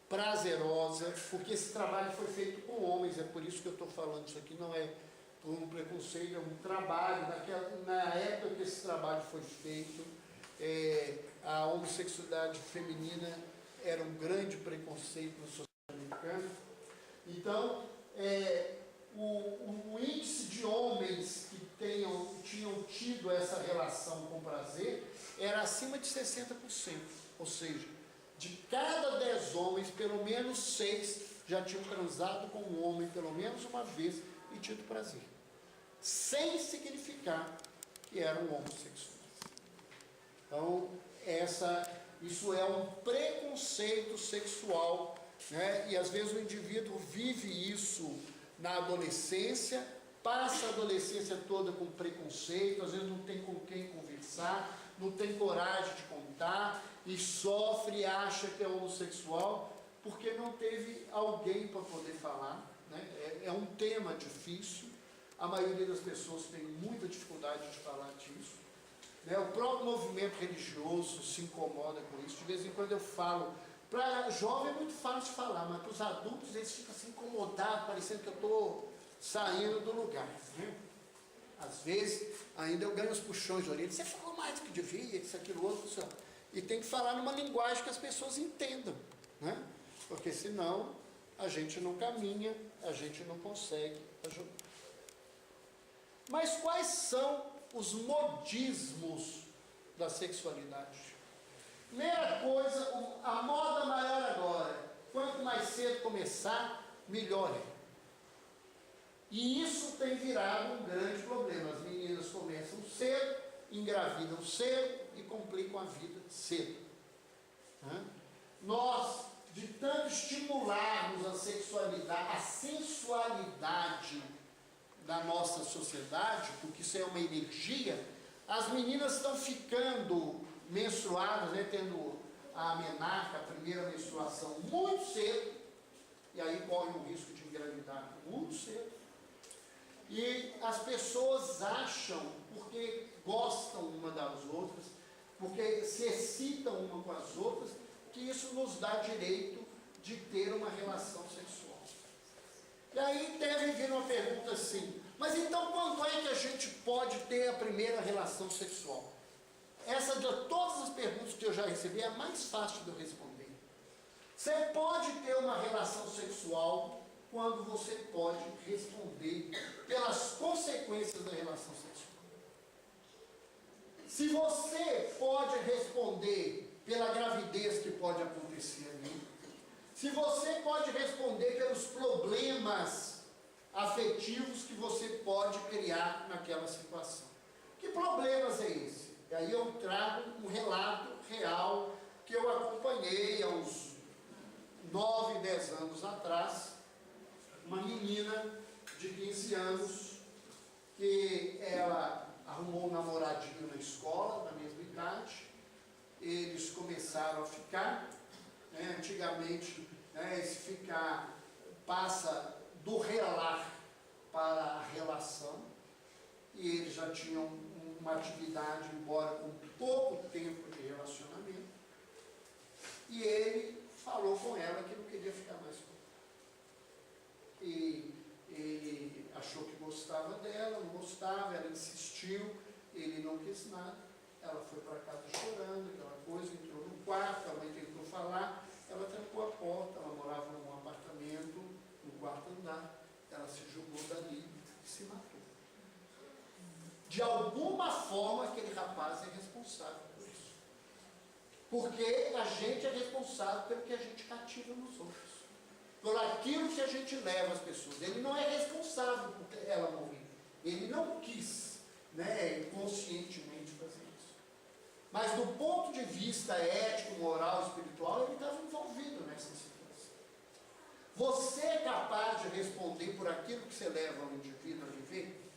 prazerosa, porque esse trabalho foi feito com homens, é por isso que eu estou falando, isso aqui não é por um preconceito, é um trabalho, na época que esse trabalho foi feito, a homossexualidade feminina era um grande preconceito na sociedade americana. Então, o índice de homens que tinham tido essa relação com prazer era acima de 60%, ou seja, de cada 10 homens, pelo menos 6 já tinham transado com um homem pelo menos uma vez e tido prazer, sem significar que eram homossexuais. Então, isso é um preconceito sexual, né? E às vezes o indivíduo vive isso na adolescência, passa a adolescência toda com preconceito, às vezes não tem com quem conversar, não tem coragem de contar, e sofre e acha que é homossexual, porque não teve alguém para poder falar, né? É um tema difícil, a maioria das pessoas tem muita dificuldade de falar disso, né? O próprio movimento religioso se incomoda com isso. De vez em quando eu falo, para jovem é muito fácil falar, mas para os adultos eles ficam assim incomodados, parecendo que eu estou saindo do lugar, né? Às vezes ainda eu ganho os puxões de orelha, você falou mais do que devia, isso, aquilo, outro, isso. E tem que falar numa linguagem que as pessoas entendam, né? Porque senão a gente não caminha, a gente não consegue ajudar. Mas quais são os modismos da sexualidade? Primeira coisa, a moda maior agora, quanto mais cedo começar, melhor é. E isso tem virado um grande problema. As meninas começam cedo, engravidam cedo e complicam a vida cedo. Nós, de tanto estimularmos a sexualidade, a sensualidade da nossa sociedade, porque isso é uma energia, as meninas estão ficando menstruadas, né, tendo a menarca, a primeira menstruação, muito cedo, e aí corre o risco de engravidar muito cedo. E as pessoas acham, porque gostam uma das outras, porque se excitam uma com as outras, que isso nos dá direito de ter uma relação sexual. E aí deve vir uma pergunta assim, mas então quando é que a gente pode ter a primeira relação sexual? Essa de todas as perguntas que eu já recebi é a mais fácil de eu responder. Você pode ter uma relação sexual quando você pode responder pelas consequências da relação sexual. Se você pode responder pela gravidez que pode acontecer ali, se você pode responder pelos problemas afetivos que você pode criar naquela situação. Que problemas é esse? E aí eu trago um relato real que eu acompanhei há uns 9, 10 anos atrás, uma menina de 15 anos, que ela arrumou um namoradinho na escola, da mesma idade, eles começaram a ficar, né? Antigamente, né, esse ficar passa do relar para a relação, e eles já tinham uma atividade, embora com pouco tempo de relacionamento, e ele falou com ela que não queria ficar mais com ela. E ele achou que gostava dela, não gostava, ela insistiu, ele não quis nada, ela foi para casa chorando, aquela coisa, entrou no quarto, a mãe tentou falar, ela trancou a porta, ela morava num apartamento, no quarto de alguma forma aquele rapaz é responsável por isso. Porque a gente é responsável pelo que a gente cativa nos outros, por aquilo que a gente leva às pessoas. Ele não é responsável por ela morrer. Ele não quis, né, conscientemente fazer isso. Mas do ponto de vista ético, moral, espiritual, ele estava envolvido nessa situação. Você é capaz de responder por aquilo que você leva o indivíduo a viver?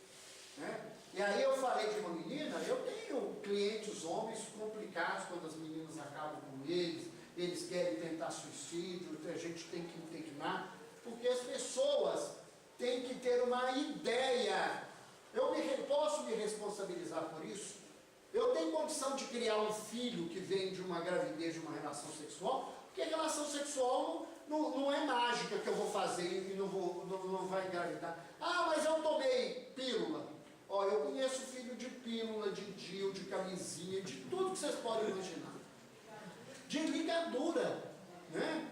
Né? E aí eu falei de uma menina, eu tenho clientes homens complicados quando as meninas acabam com eles querem tentar suicídio, a gente tem que internar, porque as pessoas têm que ter uma ideia. Posso me responsabilizar por isso? Eu tenho condição de criar um filho que vem de uma gravidez, de uma relação sexual, porque a relação sexual não é mágica que eu vou fazer e não vai engravidar. Ah, mas eu tomei pílula. Ó, eu conheço filho de pílula, de DIU, de camisinha, de tudo que vocês podem imaginar. De ligadura, né?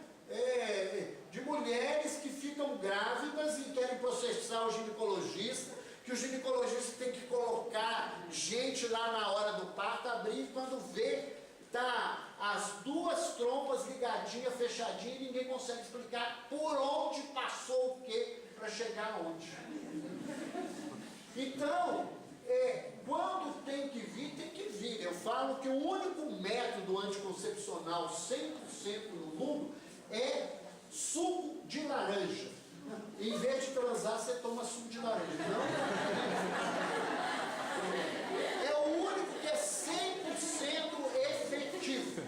De mulheres que ficam grávidas e querem processar o ginecologista, que o ginecologista tem que colocar gente lá na hora do parto, abrir, e quando vê, tá as duas trompas ligadinhas, fechadinhas, e ninguém consegue explicar por onde passou o quê para chegar onde. Então, quando tem que vir, tem que vir. Eu falo que o único método anticoncepcional 100% no mundo é suco de laranja. Em vez de transar, você toma suco de laranja. Não? É o único que é 100% efetivo.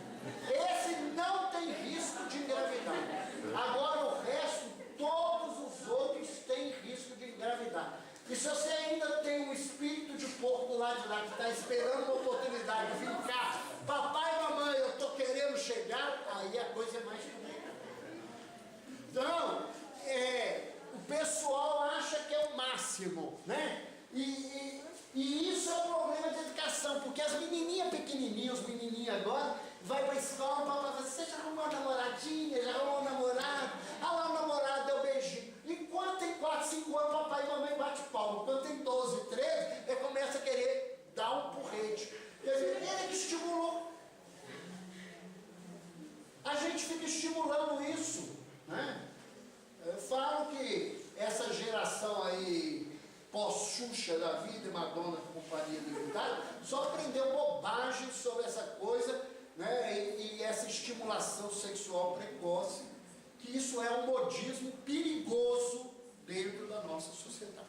Esse não tem risco de engravidar. Agora o resto, todos os outros têm risco de engravidar. E se você ainda tem um espírito de porco do lado de lá, que está esperando uma oportunidade de vir cá, papai e mamãe, eu estou querendo chegar, aí a coisa é mais complicada. Então, o pessoal acha que é o máximo, né? E isso é um problema de educação, porque as menininhas pequenininhas, os menininhos agora, vai para a escola, o papai fala, você já arrumou uma namoradinha, já arrumou um namorado? Ah lá, o namorado deu beijinho. Enquanto tem 4, 5 anos, papai e mamãe bate palma. Quando tem 12, 13, ele começa a querer dar um porrete. Ele é que estimulou. A gente fica estimulando isso, né? Eu falo que essa geração aí, pós-Xuxa da vida, Madonna, companhia limitada, só aprendeu bobagem sobre essa coisa, né? E essa estimulação sexual precoce, que isso é um modismo perigoso dentro da nossa sociedade.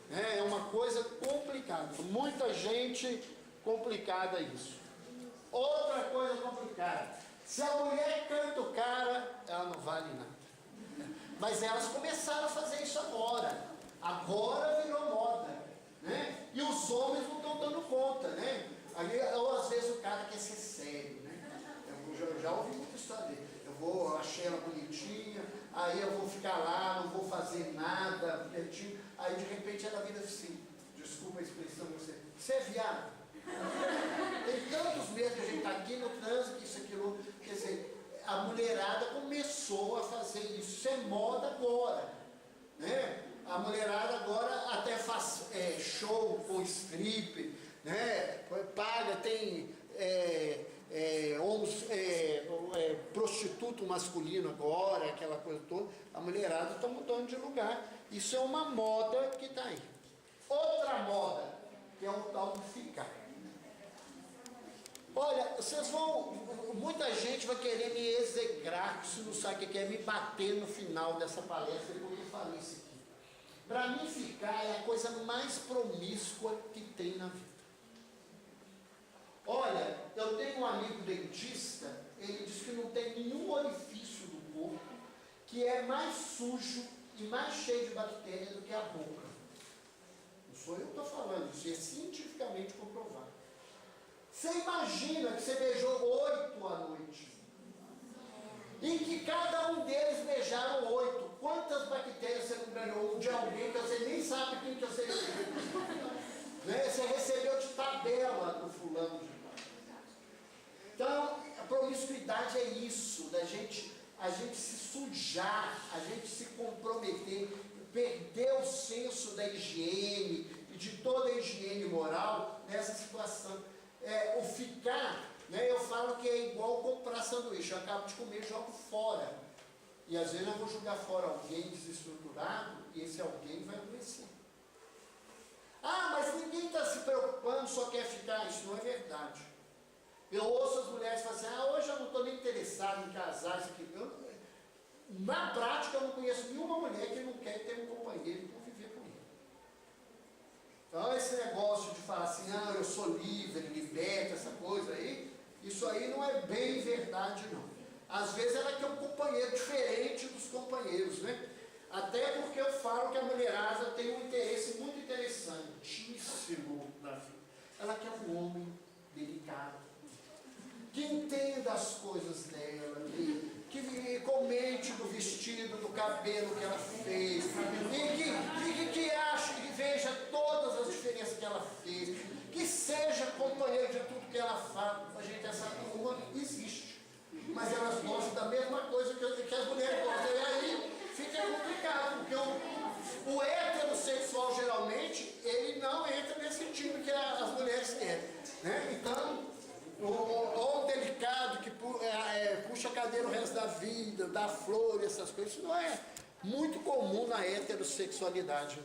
É uma coisa complicada, muita gente complicada isso. Outra coisa complicada, se a mulher canta o cara, ela não vale nada. Mas elas começaram a fazer isso agora virou moda, né? E os homens não estão dando conta, né? Ou às vezes o cara quer ser sério, né? Eu já ouvi muita história dele. Achei ela bonitinha, aí eu vou ficar lá, não vou fazer nada, quietinho. Aí de repente ela vira assim, desculpa a expressão, você é viado. Tem tantos meses que a gente está aqui no trânsito, isso, aquilo, quer dizer, a mulherada começou a fazer isso, isso é moda agora, né? A mulherada agora até faz show com strip, né? Paga, tem prostituto masculino agora, aquela coisa toda. A mulherada está mudando de lugar. Isso é uma moda que está aí. Outra moda, que é o tal de ficar. Olha, muita gente vai querer me execrar, se não sabe o que é, me bater no final dessa palestra, porque eu falei isso aqui. Para mim, ficar é a coisa mais promíscua que tem na vida. Olha, eu tenho um amigo dentista, ele diz que não tem nenhum orifício do corpo que é mais sujo e mais cheio de bactérias do que a boca. Não sou eu que estou falando, isso é cientificamente comprovado. Você imagina que você beijou 8 à noite, e que cada um deles beijaram 8. Quantas bactérias você não ganhou de alguém que você nem sabe quem que você recebeu? Né? Você recebeu de tabela do fulano de tal. Então, a promiscuidade é isso, a gente se sujar, a gente se comprometer, perder o senso da higiene e de toda a higiene moral nessa situação. O ficar, né, eu falo que é igual comprar sanduíche, eu acabo de comer e jogo fora. E às vezes eu vou jogar fora alguém desestruturado e esse alguém vai adoecer. Ah, mas ninguém está se preocupando, só quer ficar. Isso não é verdade. Eu ouço as mulheres falarem assim, hoje eu não estou nem interessado em casar, isso aqui. Na prática, eu não conheço nenhuma mulher que não quer ter um companheiro e conviver com ele. Então, esse negócio de falar assim, eu sou livre, liberta, essa coisa aí, isso aí não é bem verdade, não. Às vezes ela quer um companheiro diferente dos companheiros, né? Até porque eu falo que a mulherada tem um interesse muito interessantíssimo na vida. Ela quer um homem delicado, que entenda as coisas dela, que comente do vestido, do cabelo que ela fez, e que ache, que veja todas as diferenças que ela fez, que seja companheiro de tudo que ela faz. A gente, essa turma existe, mas elas gostam da mesma coisa que as mulheres gostam, e aí fica complicado, porque o heterossexual geralmente, ele não entra nesse time que as mulheres querem, né? Então, ou delicado que puxa a cadeira o resto da vida, dá flor, essas coisas, isso não é muito comum na heterossexualidade.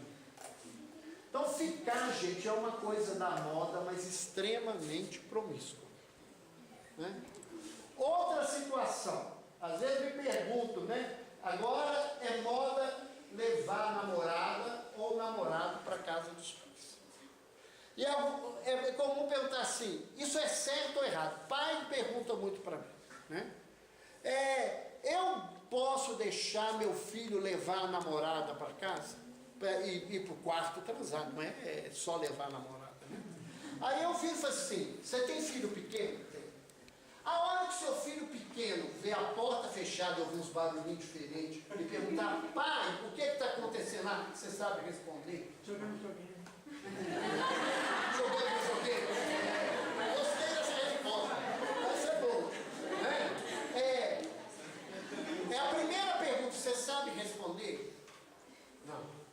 Então ficar, gente, é uma coisa da moda, mas extremamente promíscua, né? Outra situação, às vezes me pergunto, né? Agora é moda levar a namorada ou namorado para casa dos pais. E é comum perguntar assim, isso é certo ou errado? Pai pergunta muito para mim, né? Eu posso deixar meu filho levar a namorada para casa? E ir para o quarto transar, não é só levar a namorada, né? Aí eu falo assim, você tem filho pequeno? Tem. A hora que seu filho pequeno vê a porta fechada e ouvir uns barulhinhos diferentes e perguntar, pai, o que está acontecendo lá? Você sabe responder? Jogando joguinho. Jogando videogame? Gostei dessa resposta. Vai ser bom. Né? É a primeira pergunta, você sabe responder? Não.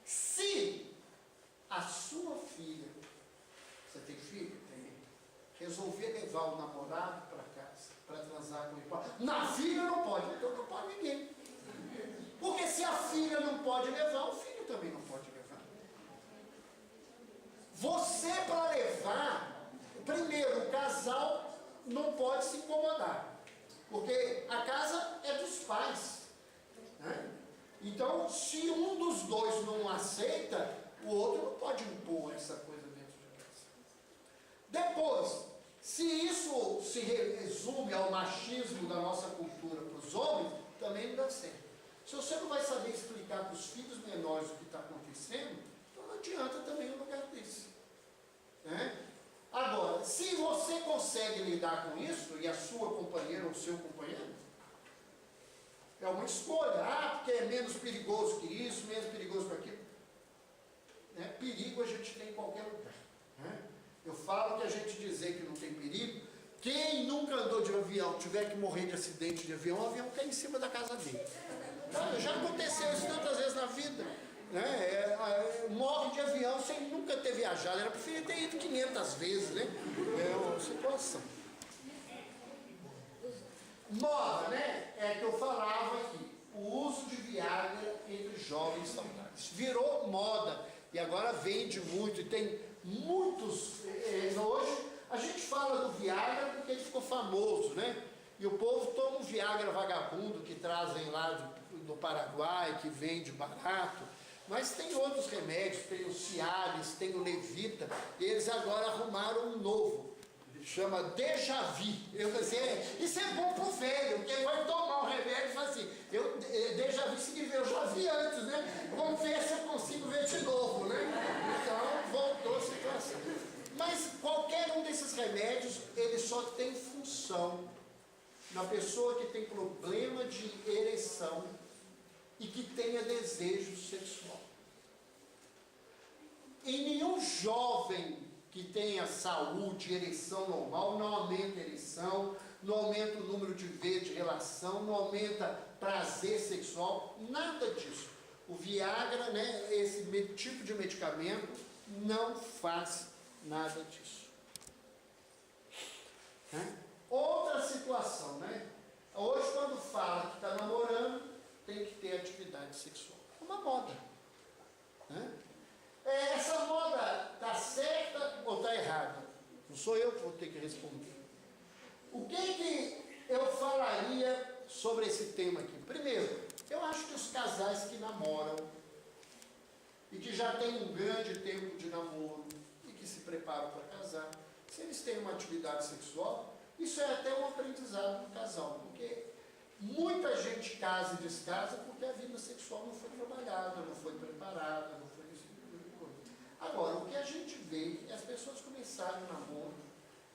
Se a sua filha, você tem filho? Tem. Resolver levar o namorado para casa, para transar com ele, na filha não pode, então não pode ninguém. Porque se a filha não pode levar, o filho também não pode levar. Você, para levar, primeiro, o casal não pode se incomodar, porque a casa é dos pais, né? Então, se um dos dois não aceita, o outro não pode impor essa coisa dentro de casa. Depois, se isso se resume ao machismo da nossa cultura para os homens, também não dá certo. Se você não vai saber explicar para os filhos menores o que está acontecendo, então não adianta também um lugar desse, né? Agora, se você consegue lidar com isso, e a sua companheira ou o seu companheiro, é uma escolha, porque é menos perigoso que isso, menos perigoso que aquilo, né? Perigo a gente tem em qualquer lugar, né? Eu falo que a gente dizer que não tem perigo, quem nunca andou de avião, tiver que morrer de acidente de avião, o avião cai em cima da casa dele. Já aconteceu isso tantas vezes na vida, né? Morre de avião sem nunca ter viajado, era preferir ter ido 500 vezes, né? É uma situação. Moda, né? É que eu falava aqui, o uso de Viagra entre jovens saudáveis. Virou moda e agora vende muito e tem muitos. Hoje a gente fala do Viagra porque ele ficou famoso, né? E o povo toma um Viagra vagabundo que trazem lá do Paraguai, que vende barato. Mas tem outros remédios, tem o Cialis, tem o Levita, e eles agora arrumaram um novo, chama Dejavi. Eu falei, isso é bom pro velho, porque vai tomar o remédio e fala assim, Dejavi significa, eu já vi antes, né? Vamos ver se eu consigo ver de novo, né? Então, voltou a situação. Mas qualquer um desses remédios, ele só tem função na pessoa que tem problema de ereção e que tenha desejo sexual. Em nenhum jovem que tenha saúde, ereção normal, não aumenta a ereção, não aumenta o número de vezes de relação, não aumenta prazer sexual, nada disso. O Viagra, né, esse tipo de medicamento, não faz nada disso. Né? Outra situação, né? Hoje, quando fala que está namorando, tem que ter atividade sexual. É uma moda. Né? Essa moda está certa ou está errada? Não sou eu que vou ter que responder. O que eu falaria sobre esse tema aqui? Primeiro, eu acho que os casais que namoram e que já têm um grande tempo de namoro e que se preparam para casar, se eles têm uma atividade sexual, isso é até um aprendizado do casal, porque muita gente casa e descasa porque a vida sexual não foi trabalhada, não foi preparada, não foi esse tipo de coisa. Agora, o que a gente vê é as pessoas começarem o namoro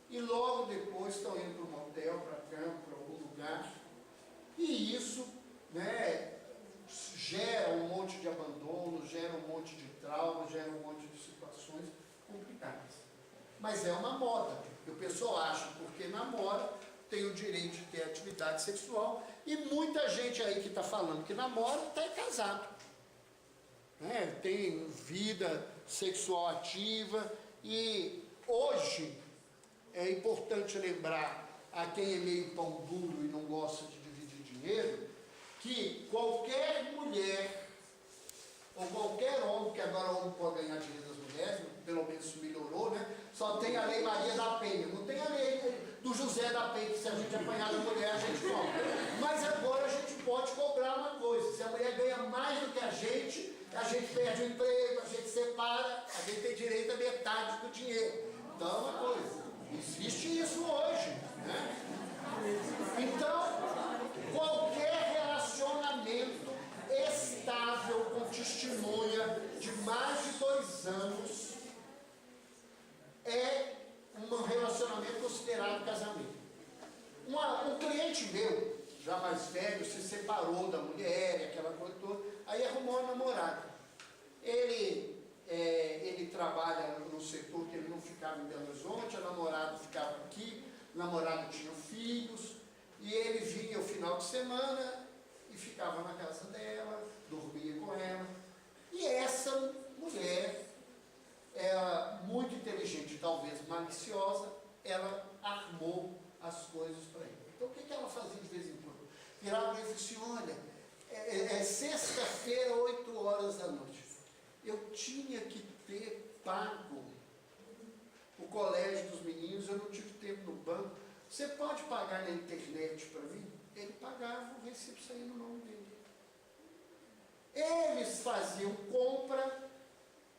e logo depois estão indo para um motel, para campo, para algum lugar, e isso, né, gera um monte de abandono, gera um monte de trauma, gera um monte de situações complicadas. Mas é uma moda, porque o pessoal acha, porque namora, tem o direito de ter atividade sexual, e muita gente aí que está falando que namora, está casado. Né? Tem vida sexual ativa, e hoje é importante lembrar a quem é meio pão duro e não gosta de dividir dinheiro, que qualquer mulher, ou qualquer homem, que agora o homem pode ganhar dinheiro das mulheres, pelo menos isso melhorou, né? Só tem a lei Maria da Penha, não tem a lei do José da Penha, que se a gente apanhar da mulher, a gente cobra. Mas agora a gente pode cobrar uma coisa: se a mulher ganha mais do que a gente perde o emprego, a gente separa, a gente tem direito a metade do dinheiro. Então é uma coisa, existe isso hoje, né? Então, qualquer relacionamento estável com testemunha de mais de 2 anos é um relacionamento considerado casamento. Um cliente meu, já mais velho, se separou da mulher, aquela coisa toda, aí arrumou uma namorada. Ele trabalha no setor que ele não ficava em Belo Horizonte, a namorada ficava aqui, o namorado tinha filhos, e ele vinha o final de semana e ficava na casa dela, dormia com ela. E essa mulher, muito inteligente, talvez maliciosa, ela armou as coisas para ele. Então o que ela fazia de vez em quando? Virava e disse assim: olha, é sexta-feira, 8 horas da noite. Eu tinha que ter pago o colégio dos meninos, eu não tive tempo no banco. Você pode pagar na internet para mim? Ele pagava, o recibo saía no nome dele. Eles faziam compra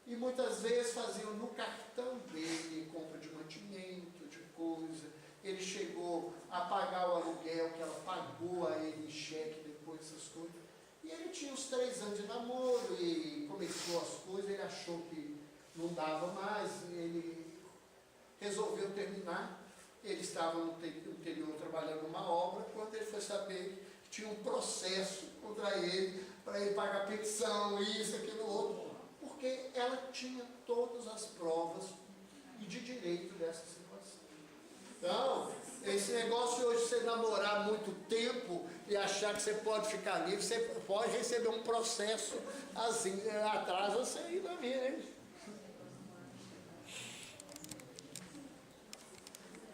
e muitas vezes faziam no cartão dele, compra de mantimento, de coisa. Ele chegou a pagar o aluguel que ela pagou a ele em cheque depois, essas coisas. E ele tinha uns 3 anos de namoro e começou as coisas, ele achou que não dava mais, ele resolveu terminar. Ele estava no interior trabalhando numa obra, quando ele foi saber que tinha um processo contra ele, para ele pagar pensão, isso, aquilo, outro, porque ela tinha todas as provas e de direito dessa situação. Então, esse negócio hoje de você namorar muito tempo e achar que você pode ficar livre, você pode receber um processo assim, atrás você ainda vê, né?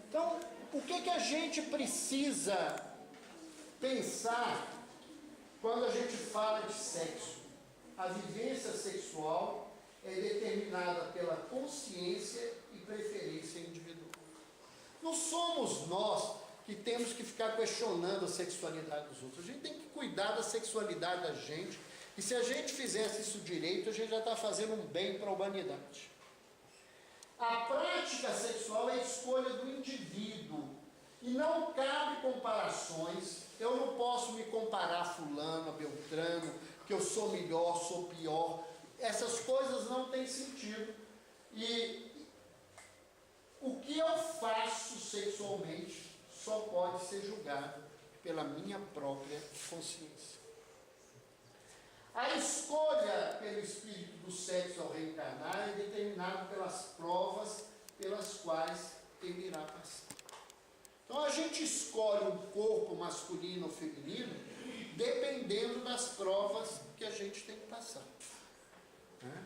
Então, o que a gente precisa pensar quando a gente fala de sexo? A vivência sexual é determinada pela consciência e preferência individual. Não somos nós que temos que ficar questionando a sexualidade dos outros. A gente tem que cuidar da sexualidade da gente, e se a gente fizesse isso direito, a gente já está fazendo um bem para a humanidade. A prática sexual é a escolha do indivíduo e não cabe comparações. Eu não posso me comparar a fulano, a beltrano, que eu sou melhor, sou pior. Essas coisas não têm sentido. E o que eu faço sexualmente só pode ser julgado pela minha própria consciência. A escolha pelo espírito do sexo ao reencarnar é determinada pelas provas pelas quais ele irá passar. Então a gente escolhe um corpo masculino ou feminino dependendo das provas que a gente tem que passar. passar. Né?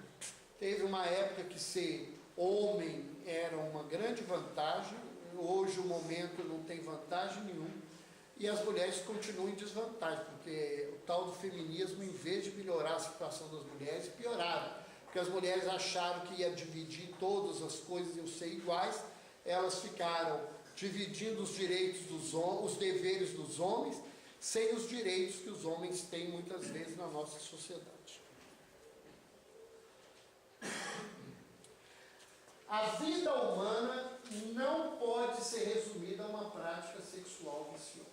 Teve uma época que ser homem era uma grande vantagem, hoje o momento não tem vantagem nenhuma, e as mulheres continuam em desvantagem, porque o tal do feminismo, em vez de melhorar a situação das mulheres, pioraram, porque as mulheres acharam que ia dividir todas as coisas, iam ser iguais, elas ficaram dividindo os direitos dos homens, os deveres dos homens, sem os direitos que os homens têm muitas vezes na nossa sociedade. A vida humana não pode ser resumida a uma prática sexual viciosa.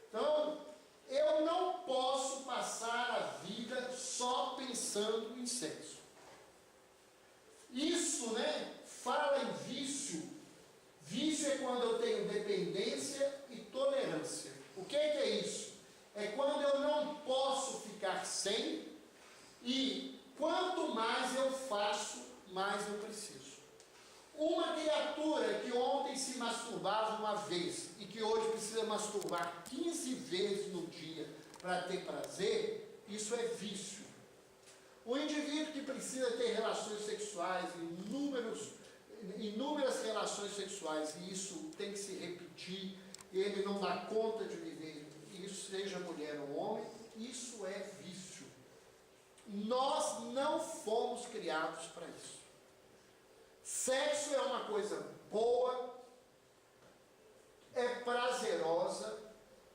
Então, eu não posso passar a vida só pensando em sexo. Isso, fala em vício. Vício é quando eu tenho dependência e tolerância. O que é isso? É quando eu não posso ficar sem, e quanto mais eu faço, mais eu preciso. Uma criatura que ontem se masturbava uma vez e que hoje precisa masturbar 15 vezes no dia para ter prazer, isso é vício. O indivíduo que precisa ter relações sexuais, inúmeras relações sexuais, e isso tem que se repetir, ele não dá conta de viver isso, seja mulher ou homem, isso é vício. Nós não fomos criados para isso. Sexo é uma coisa boa, é prazerosa,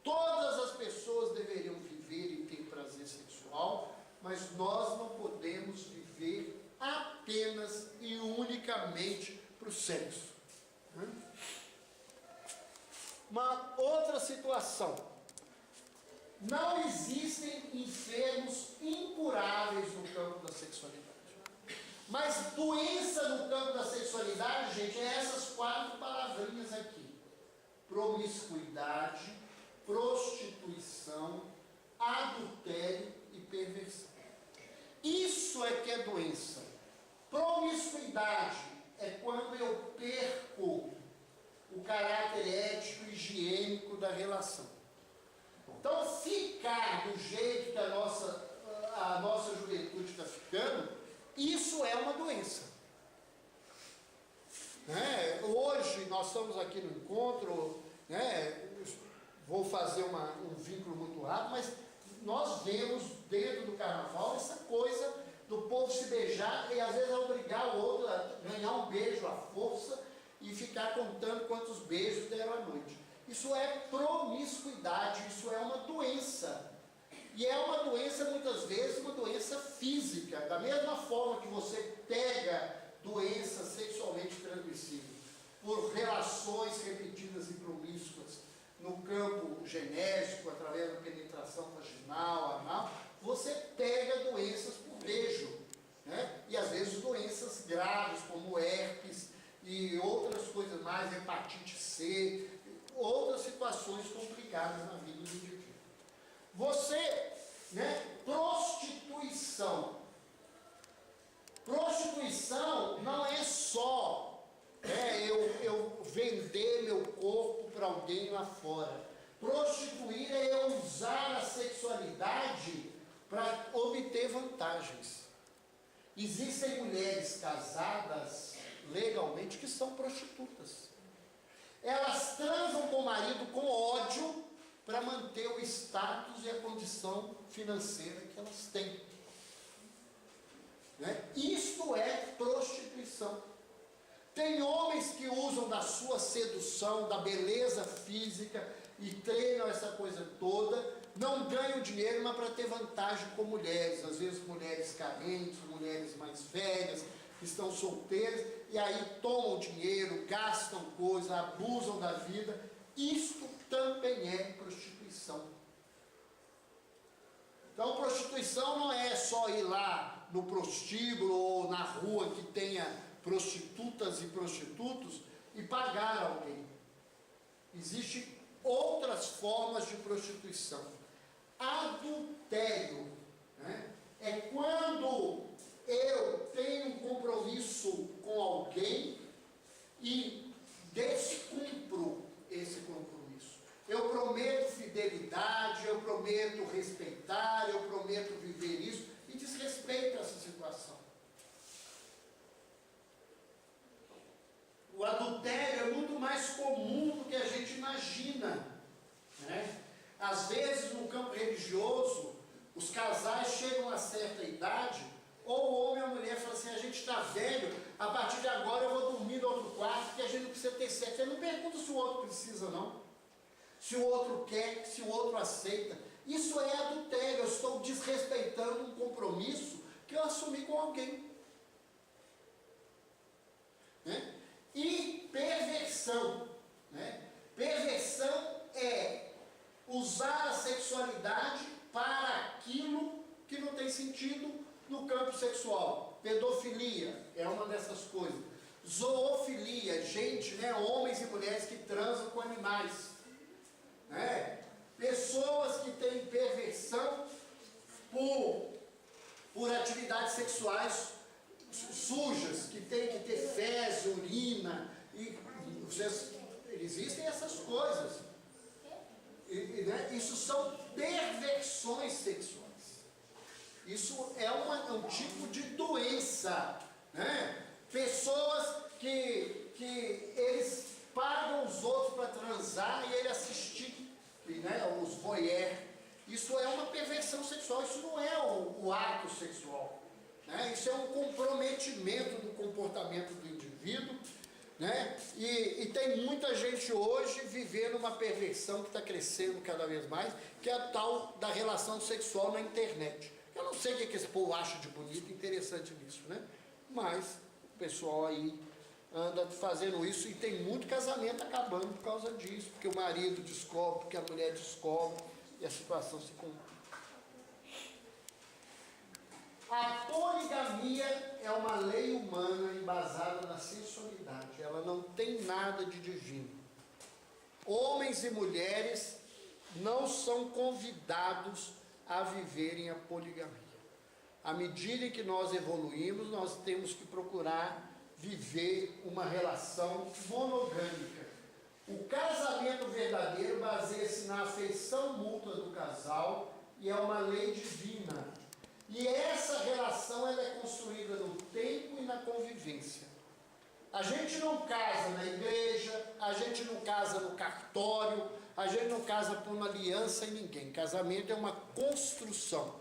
todas as pessoas deveriam viver e ter prazer sexual, mas nós não podemos viver apenas e unicamente para o sexo. Uma outra situação: não existem enfermos incuráveis no campo da sexualidade. Mas doença no campo da sexualidade, gente, é essas 4 palavrinhas aqui: promiscuidade, prostituição, adultério e perversão. Isso é que é doença. Promiscuidade é quando eu perco o caráter ético e higiênico da relação. Então, ficar do jeito que a nossa juventude está ficando, isso é uma doença. Hoje nós estamos aqui no encontro, vou fazer um vínculo muito rápido, mas nós vemos dentro do carnaval essa coisa do povo se beijar e às vezes obrigar o outro a ganhar um beijo à força e ficar contando quantos beijos deram à noite. Isso é promiscuidade, isso é uma doença. E é uma doença, muitas vezes, uma doença física. Da mesma forma que você pega doenças sexualmente transmissíveis por relações repetidas e promíscuas no campo genético, através da penetração vaginal, anal, você pega doenças por beijo. E às vezes doenças graves, como herpes e outras coisas mais, hepatite C, outras situações complicadas na vida do indivíduo. Você, prostituição. Prostituição não é só eu vender meu corpo para alguém lá fora. Prostituir é eu usar a sexualidade para obter vantagens. Existem mulheres casadas legalmente que são prostitutas. Elas transam com o marido com ódio para manter o status e a condição financeira que elas têm. Isto é prostituição. Tem homens que usam da sua sedução, da beleza física e treinam essa coisa toda, não ganham dinheiro, mas para ter vantagem com mulheres, às vezes mulheres carentes, mulheres mais velhas, que estão solteiras, e aí tomam dinheiro, gastam coisas, abusam da vida. Isto também é prostituição. Então, prostituição não é só ir lá no prostíbulo ou na rua que tenha prostitutas e prostitutos e pagar alguém. Existem outras formas de prostituição. Adultério é quando eu tenho um compromisso com alguém e descumpro esse compromisso. Eu prometo fidelidade, eu prometo respeitar, eu prometo viver isso, imagina, né? Às vezes, no campo religioso, os casais chegam a certa idade, ou o homem ou a mulher fala assim, a gente está velho, a partir de agora eu vou dormir no outro quarto, porque a gente não precisa ter sexo. Eu não pergunto se o outro precisa, não. Se o outro quer, se o outro aceita. Isso é adultério, eu estou desrespeitando um compromisso que eu assumi com alguém. Né? E perversão. Né? Perversão é usar a sexualidade para aquilo que não tem sentido no campo sexual. Pedofilia é uma dessas coisas. Zoofilia, gente, né? Homens e mulheres que transam com animais. Né? Pessoas que têm perversão por atividades sexuais sujas, que tem que ter fezes, urina, e existem essas coisas. Né? Isso são perversões sexuais. Isso é um tipo de doença. Né? Pessoas que eles pagam os outros para transar e ele assistir, né? Os voyeur. Isso é uma perversão sexual, isso não é o ato sexual. Né? Isso é um comprometimento do comportamento do indivíduo. Né? E tem muita gente hoje vivendo uma perversão que está crescendo cada vez mais, que é a tal da relação sexual na internet. Eu não sei o que esse povo acha de bonito e interessante nisso, né? Mas o pessoal aí anda fazendo isso e tem muito casamento acabando por causa disso, porque o marido descobre, porque a mulher descobre e a situação se complica. A poligamia é uma lei humana embasada na sensualidade. Ela não tem nada de divino. Homens e mulheres não são convidados a viverem a poligamia. À medida que nós evoluímos, nós temos que procurar viver uma relação monogâmica. O casamento verdadeiro baseia-se na afeição mútua do casal e é uma lei divina. E essa relação ela é construída no tempo e na convivência. A gente não casa na igreja, a gente não casa no cartório, a gente não casa por uma aliança em ninguém. Casamento é uma construção.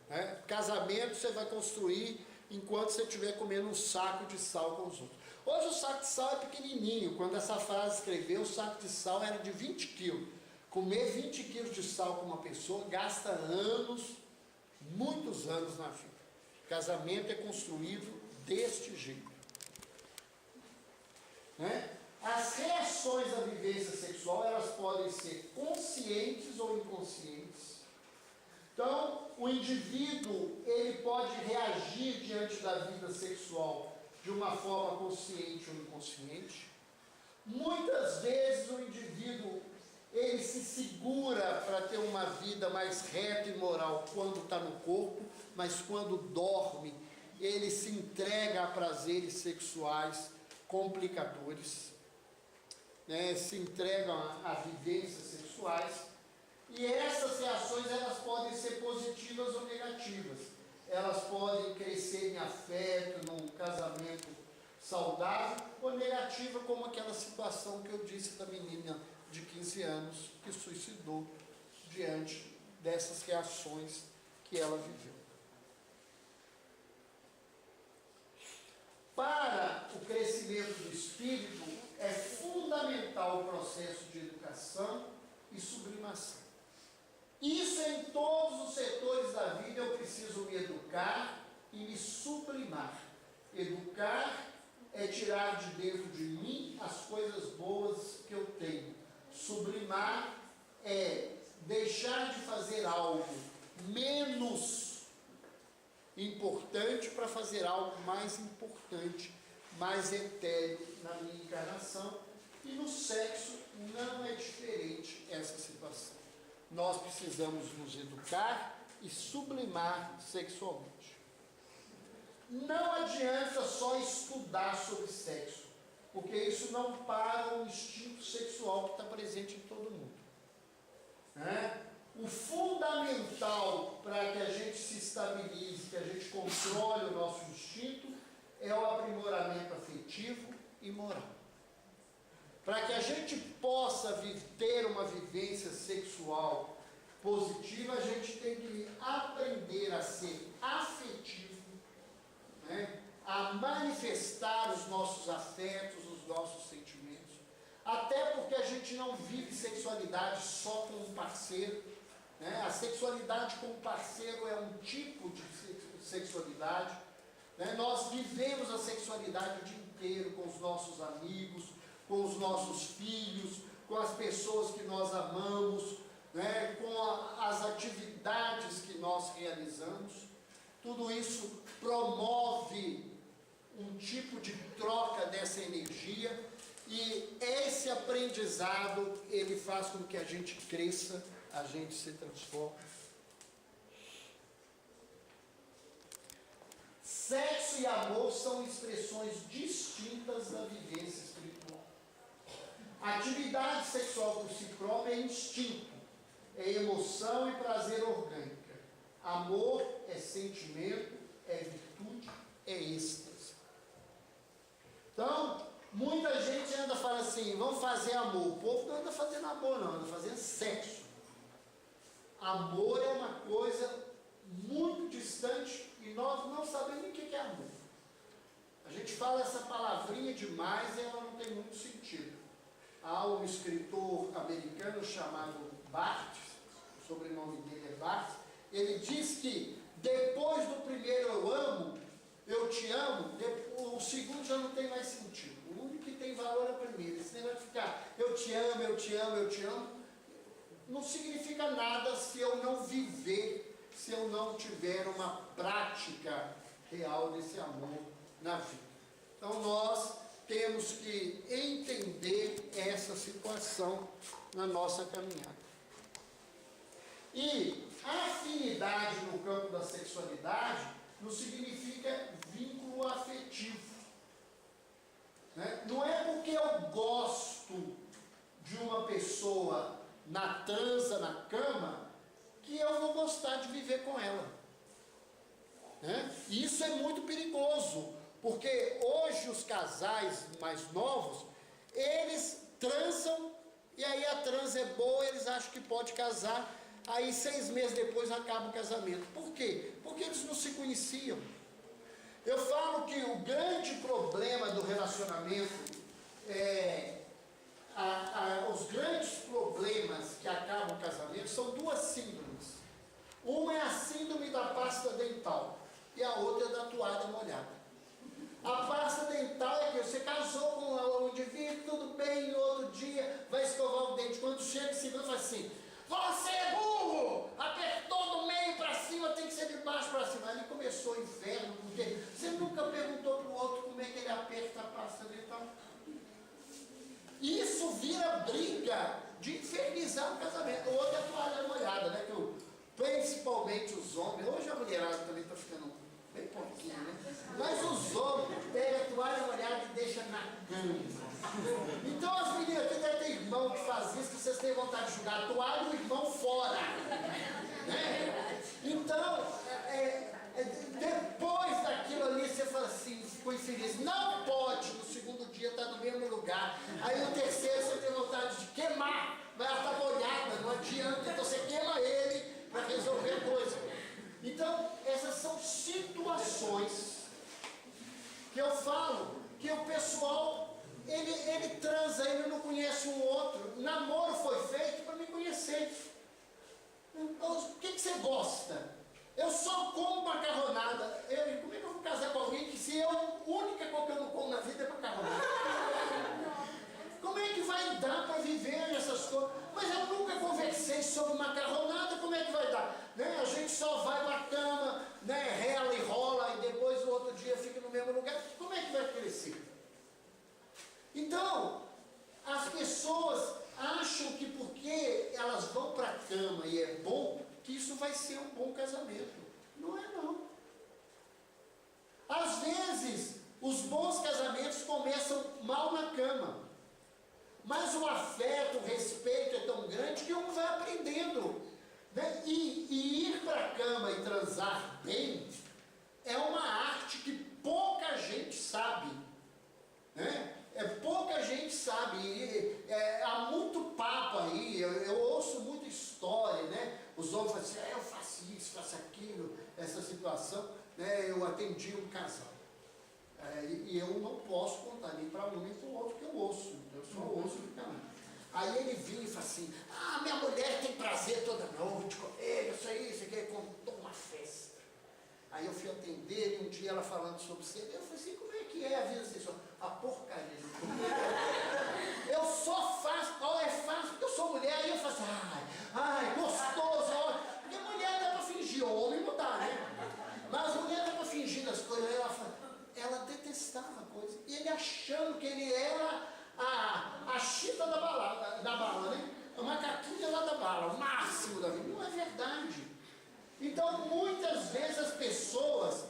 Né? Casamento você vai construir enquanto você estiver comendo um saco de sal com os outros. Hoje o saco de sal é pequenininho. Quando essa frase escreveu, o saco de sal era de 20 quilos. Comer 20 quilos de sal com uma pessoa gasta anos, muitos anos na vida. Casamento é construído deste jeito. Né? As reações à vivência sexual, elas podem ser conscientes ou inconscientes. Então, o indivíduo, ele pode reagir diante da vida sexual de uma forma consciente ou inconsciente. Muitas vezes o indivíduo, ele se segura para ter uma vida mais reta e moral quando está no corpo, mas quando dorme, ele se entrega a prazeres sexuais complicadores, né? Se entregam a vivências sexuais. E essas reações, elas podem ser positivas ou negativas. Elas podem crescer em afeto, num casamento saudável, ou negativa, como aquela situação que eu disse da menina de 15 anos que suicidou diante dessas reações que ela viveu. Para o crescimento do espírito, é fundamental o processo de educação e sublimação. Isso em todos os setores da vida. Eu preciso me educar e me sublimar. Educar é tirar de dentro de mim as coisas boas que eu tenho. Sublimar é deixar de fazer algo menos importante para fazer algo mais importante, mais etéreo na minha encarnação. E no sexo não é diferente essa situação. Nós precisamos nos educar e sublimar sexualmente. Não adianta só estudar sobre sexo, porque isso não para o instinto sexual que está presente em todo mundo. Né? O fundamental para que a gente se estabilize, que a gente controle o nosso instinto, é o aprimoramento afetivo e moral. para que a gente possa ter uma vivência sexual positiva, a gente tem que aprender a ser afetivo, né? A manifestar os nossos afetos, os nossos sentimentos, até porque a gente não vive sexualidade só com um parceiro, né? A sexualidade com o parceiro é um tipo de sexualidade, né? Nós vivemos a sexualidade o dia inteiro com os nossos amigos, com os nossos filhos, com as pessoas que nós amamos, né? Com as atividades que nós realizamos. Tudo isso promove um tipo de troca dessa energia, e esse aprendizado, ele faz com que a gente cresça, a gente se transforme. Sexo e amor são expressões distintas da vivência espiritual. A atividade sexual por si própria é instinto, é emoção e prazer orgânica. Amor é sentimento, é virtude, é êxtase. Então, muita gente anda falando assim, vamos fazer amor. O povo não anda fazendo amor, não, anda fazendo sexo. Amor é uma coisa muito distante e nós não sabemos nem o que é amor. A gente fala essa palavrinha demais e ela não tem muito sentido. Há um escritor americano chamado Barthes, o sobrenome dele é Barthes, ele diz que depois do primeiro eu amo, eu te amo, o segundo já não tem mais sentido. O único que tem valor é o primeiro. Esse negócio de ficar eu te amo, eu te amo, eu te amo, não significa nada se eu não viver, se eu não tiver uma prática real desse amor na vida. Então nós temos que entender essa situação na nossa caminhada. E a afinidade no campo da sexualidade não significa vínculo afetivo, né? Não é porque eu gosto de uma pessoa na transa, na cama, que eu vou gostar de viver com ela, né? E isso é muito perigoso, porque hoje os casais mais novos, eles transam, e aí a transa é boa, eles acham que pode casar, aí 6 meses depois acaba o casamento. Por quê? Porque eles não se conheciam. Eu falo que o grande problema do relacionamento, os grandes problemas que acabam o casamento são 2 síndromes. Uma é a síndrome da pasta dental e a outra é da toalha molhada. A pasta dental é que você casou com um indivíduo, tudo bem, no outro dia vai escovar o dente. Quando chega, segundo faz assim: você é burro! Apertou do meio para cima, tem que ser de baixo para cima. Aí começou o inferno, porque você nunca perguntou para o outro como é que ele aperta a pasta dental. Isso vira briga de infernizar o casamento. O outro é a toalha molhada, né? Que principalmente os homens, hoje a mulherada também está ficando bem pouquinho, né? Mas os homens pegam a toalha molhada e deixam na cama. Então as meninas aqui devem ter irmão que faz isso, que vocês têm vontade de jogar a toalha e o irmão fora, né? Então, depois daquilo ali, você fala assim, ficou infeliz. Não pode, no segundo dia está no mesmo lugar. Aí no terceiro você tem vontade de queimar, mas ela está molhada, não adianta, então você queima ele para resolver a coisa. Então, essas são situações que eu falo que o pessoal, ele transa, ele não conhece um outro. O namoro foi feito para me conhecer. Então, o que você gosta? Eu só como macarronada. Como é que eu vou casar com alguém que se a única coisa que eu não como na vida é macarronada? Como é que vai dar para viver essas coisas? Mas eu nunca conversei sobre macarronada, como é que vai dar? Né? A gente só vai para a cama, né? Rela e rola, e depois o outro dia fica no mesmo lugar. Como é que vai crescer? Então, as pessoas acham que porque elas vão para a cama e é bom, que isso vai ser um bom casamento. Não é não. Às vezes, os bons casamentos começam mal na cama. Mas o afeto, o respeito é tão grande que um vai aprendendo, né? E ir para a cama e transar bem é uma arte que pouca gente sabe, né? Pouca gente sabe, há muito papo aí, eu ouço muita história, né? Os homens falam assim, eu faço isso, faço aquilo, essa situação, né? Eu atendi um casal. E eu não posso contar nem para um nem para o outro que eu ouço, eu só ouço do canal. Aí ele vinha e falou assim, minha mulher tem prazer toda noite com ele, isso aí, contou uma festa. Aí eu fui atender e um dia ela falando sobre isso, eu falei assim, como é que é a vida sexual? A porcaria. Eu só faço, é fácil, porque eu sou mulher, aí eu faço, gostoso, porque mulher dá para fingir, homem não dá, né? Mas mulher dá para fingir das coisas, ela detestava a coisa, e ele achando que ele era a chita da bala, né? A macaquinha lá da bala, o máximo da vida. Não é verdade. Então, muitas vezes as pessoas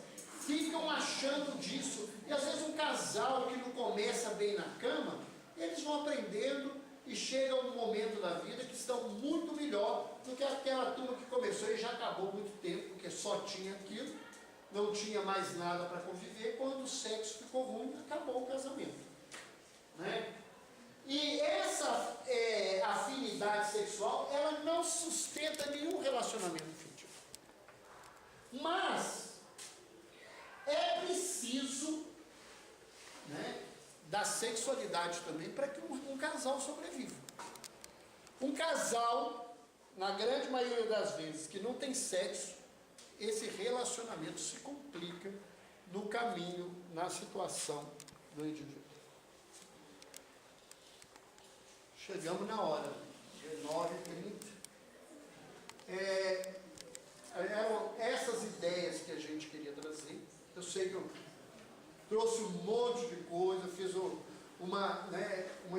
ficam achando disso. E às vezes um casal que não começa bem na cama, eles vão aprendendo e chega um momento da vida que estão muito melhor do que aquela turma que começou e já acabou muito tempo, porque só tinha aquilo, não tinha mais nada para conviver. Quando o sexo ficou ruim, acabou o casamento, né? E essa afinidade sexual, ela não sustenta nenhum relacionamento afetivo. Mas é preciso, né, da sexualidade também para que um casal sobreviva. Um casal, na grande maioria das vezes, que não tem sexo, esse relacionamento se complica no caminho, na situação do indivíduo. Chegamos na hora, 19h30. Eram essas ideias que a gente queria trazer. Eu sei que eu trouxe um monte de coisa, fiz uma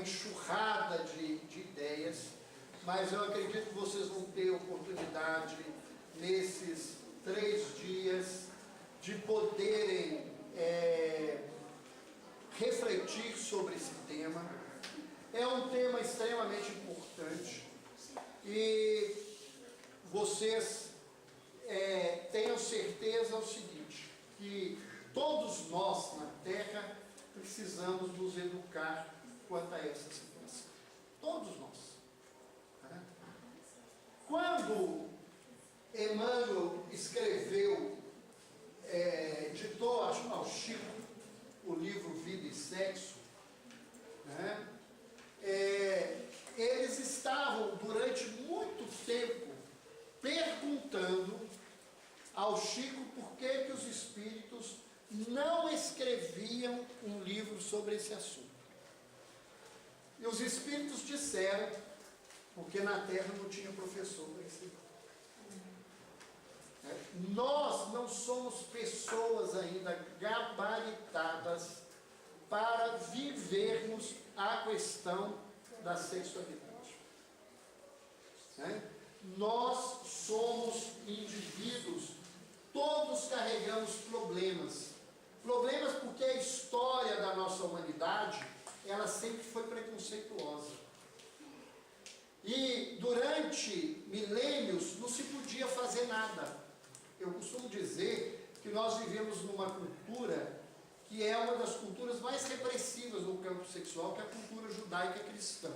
enxurrada de ideias, mas eu acredito que vocês vão ter oportunidade, nesses 3 dias, de poderem refletir sobre esse tema. É um tema extremamente importante e vocês tenham certeza o seguinte, que todos nós na Terra precisamos nos educar quanto a essa situação. Todos nós. Né? Quando Emmanuel escreveu, ditou ao Chico o livro Vida e Sexo, né? Eles estavam durante muito tempo perguntando ao Chico por que os espíritos não escreviam um livro sobre esse assunto. E os espíritos disseram, porque na Terra não tinha professor para ensinar. Nós não somos pessoas ainda gabaritadas para vivermos a questão da sexualidade. Nós somos indivíduos, todos carregamos problemas. Problemas porque a história da nossa humanidade, ela sempre foi preconceituosa. E durante milênios não se podia fazer nada. Eu costumo dizer que nós vivemos numa cultura que é uma das culturas mais repressivas no campo sexual, que é a cultura judaica cristã.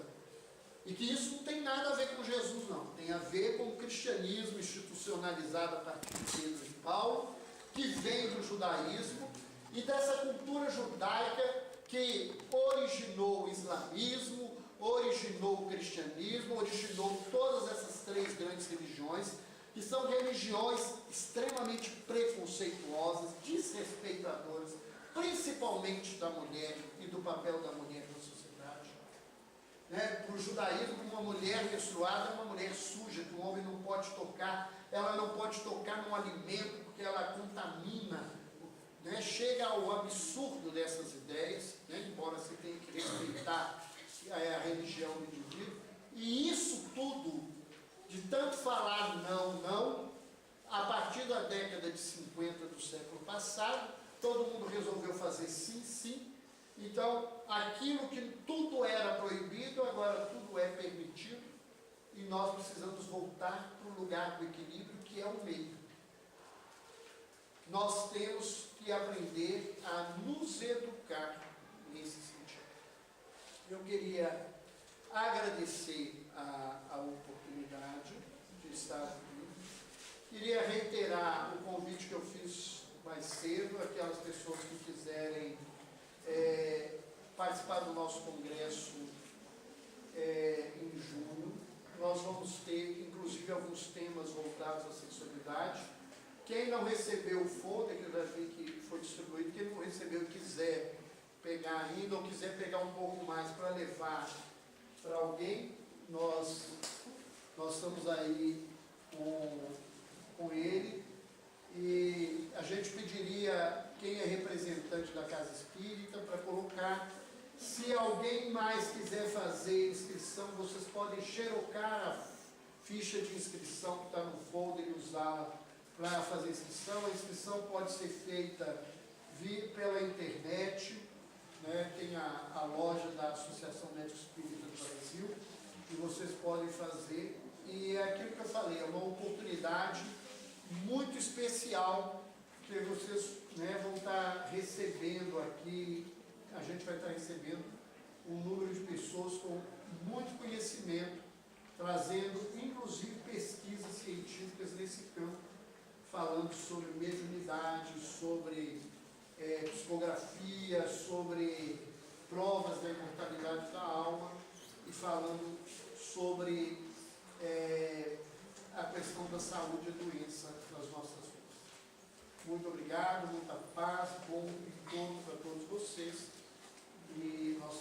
E que isso não tem nada a ver com Jesus, não. Tem a ver com o cristianismo institucionalizado a partir de Pedro e Paulo, que vem do judaísmo, e dessa cultura judaica que originou o islamismo, originou o cristianismo, originou todas essas 3 grandes religiões, que são religiões extremamente preconceituosas, desrespeitadoras, principalmente da mulher e do papel da mulher na sociedade. Para o judaísmo, uma mulher menstruada é uma mulher suja, que o homem não pode tocar, ela não pode tocar num alimento porque ela contamina. Chega ao absurdo dessas ideias, embora se tenha que respeitar a religião do indivíduo. E isso tudo, de tanto falar não, a partir da década de 50 do século passado, todo mundo resolveu fazer sim. Então, aquilo que tudo era proibido, agora tudo é permitido. E nós precisamos voltar para o lugar do equilíbrio, que é o meio. Nós temos que aprender a nos educar nesse sentido. Eu queria agradecer a oportunidade de estar aqui. Queria reiterar o convite que eu fiz mais cedo, aquelas pessoas que quiserem participar do nosso congresso em junho. Nós vamos ter, inclusive, alguns temas voltados à sexualidade. Quem não recebeu o folder, que eu já vi que foi distribuído, quem não recebeu e quiser pegar ainda, ou quiser pegar um pouco mais para levar para alguém, nós estamos aí com ele. E a gente pediria quem é representante da Casa Espírita para colocar. Se alguém mais quiser fazer inscrição, vocês podem xerocar a ficha de inscrição que está no folder e usá-la para fazer inscrição. A inscrição pode ser feita pela internet, né? Tem a loja da Associação Médico Espírita do Brasil, que vocês podem fazer. E é aquilo que eu falei, é uma oportunidade muito especial que vocês, né, vão estar recebendo aqui. A gente vai estar recebendo um número de pessoas com muito conhecimento, trazendo inclusive pesquisas científicas nesse campo, falando sobre mediunidade, sobre psicografia, sobre provas da imortalidade da alma e falando sobre a questão da saúde e doença nas nossas vidas. Muito obrigado, muita paz, bom encontro para todos vocês. E nós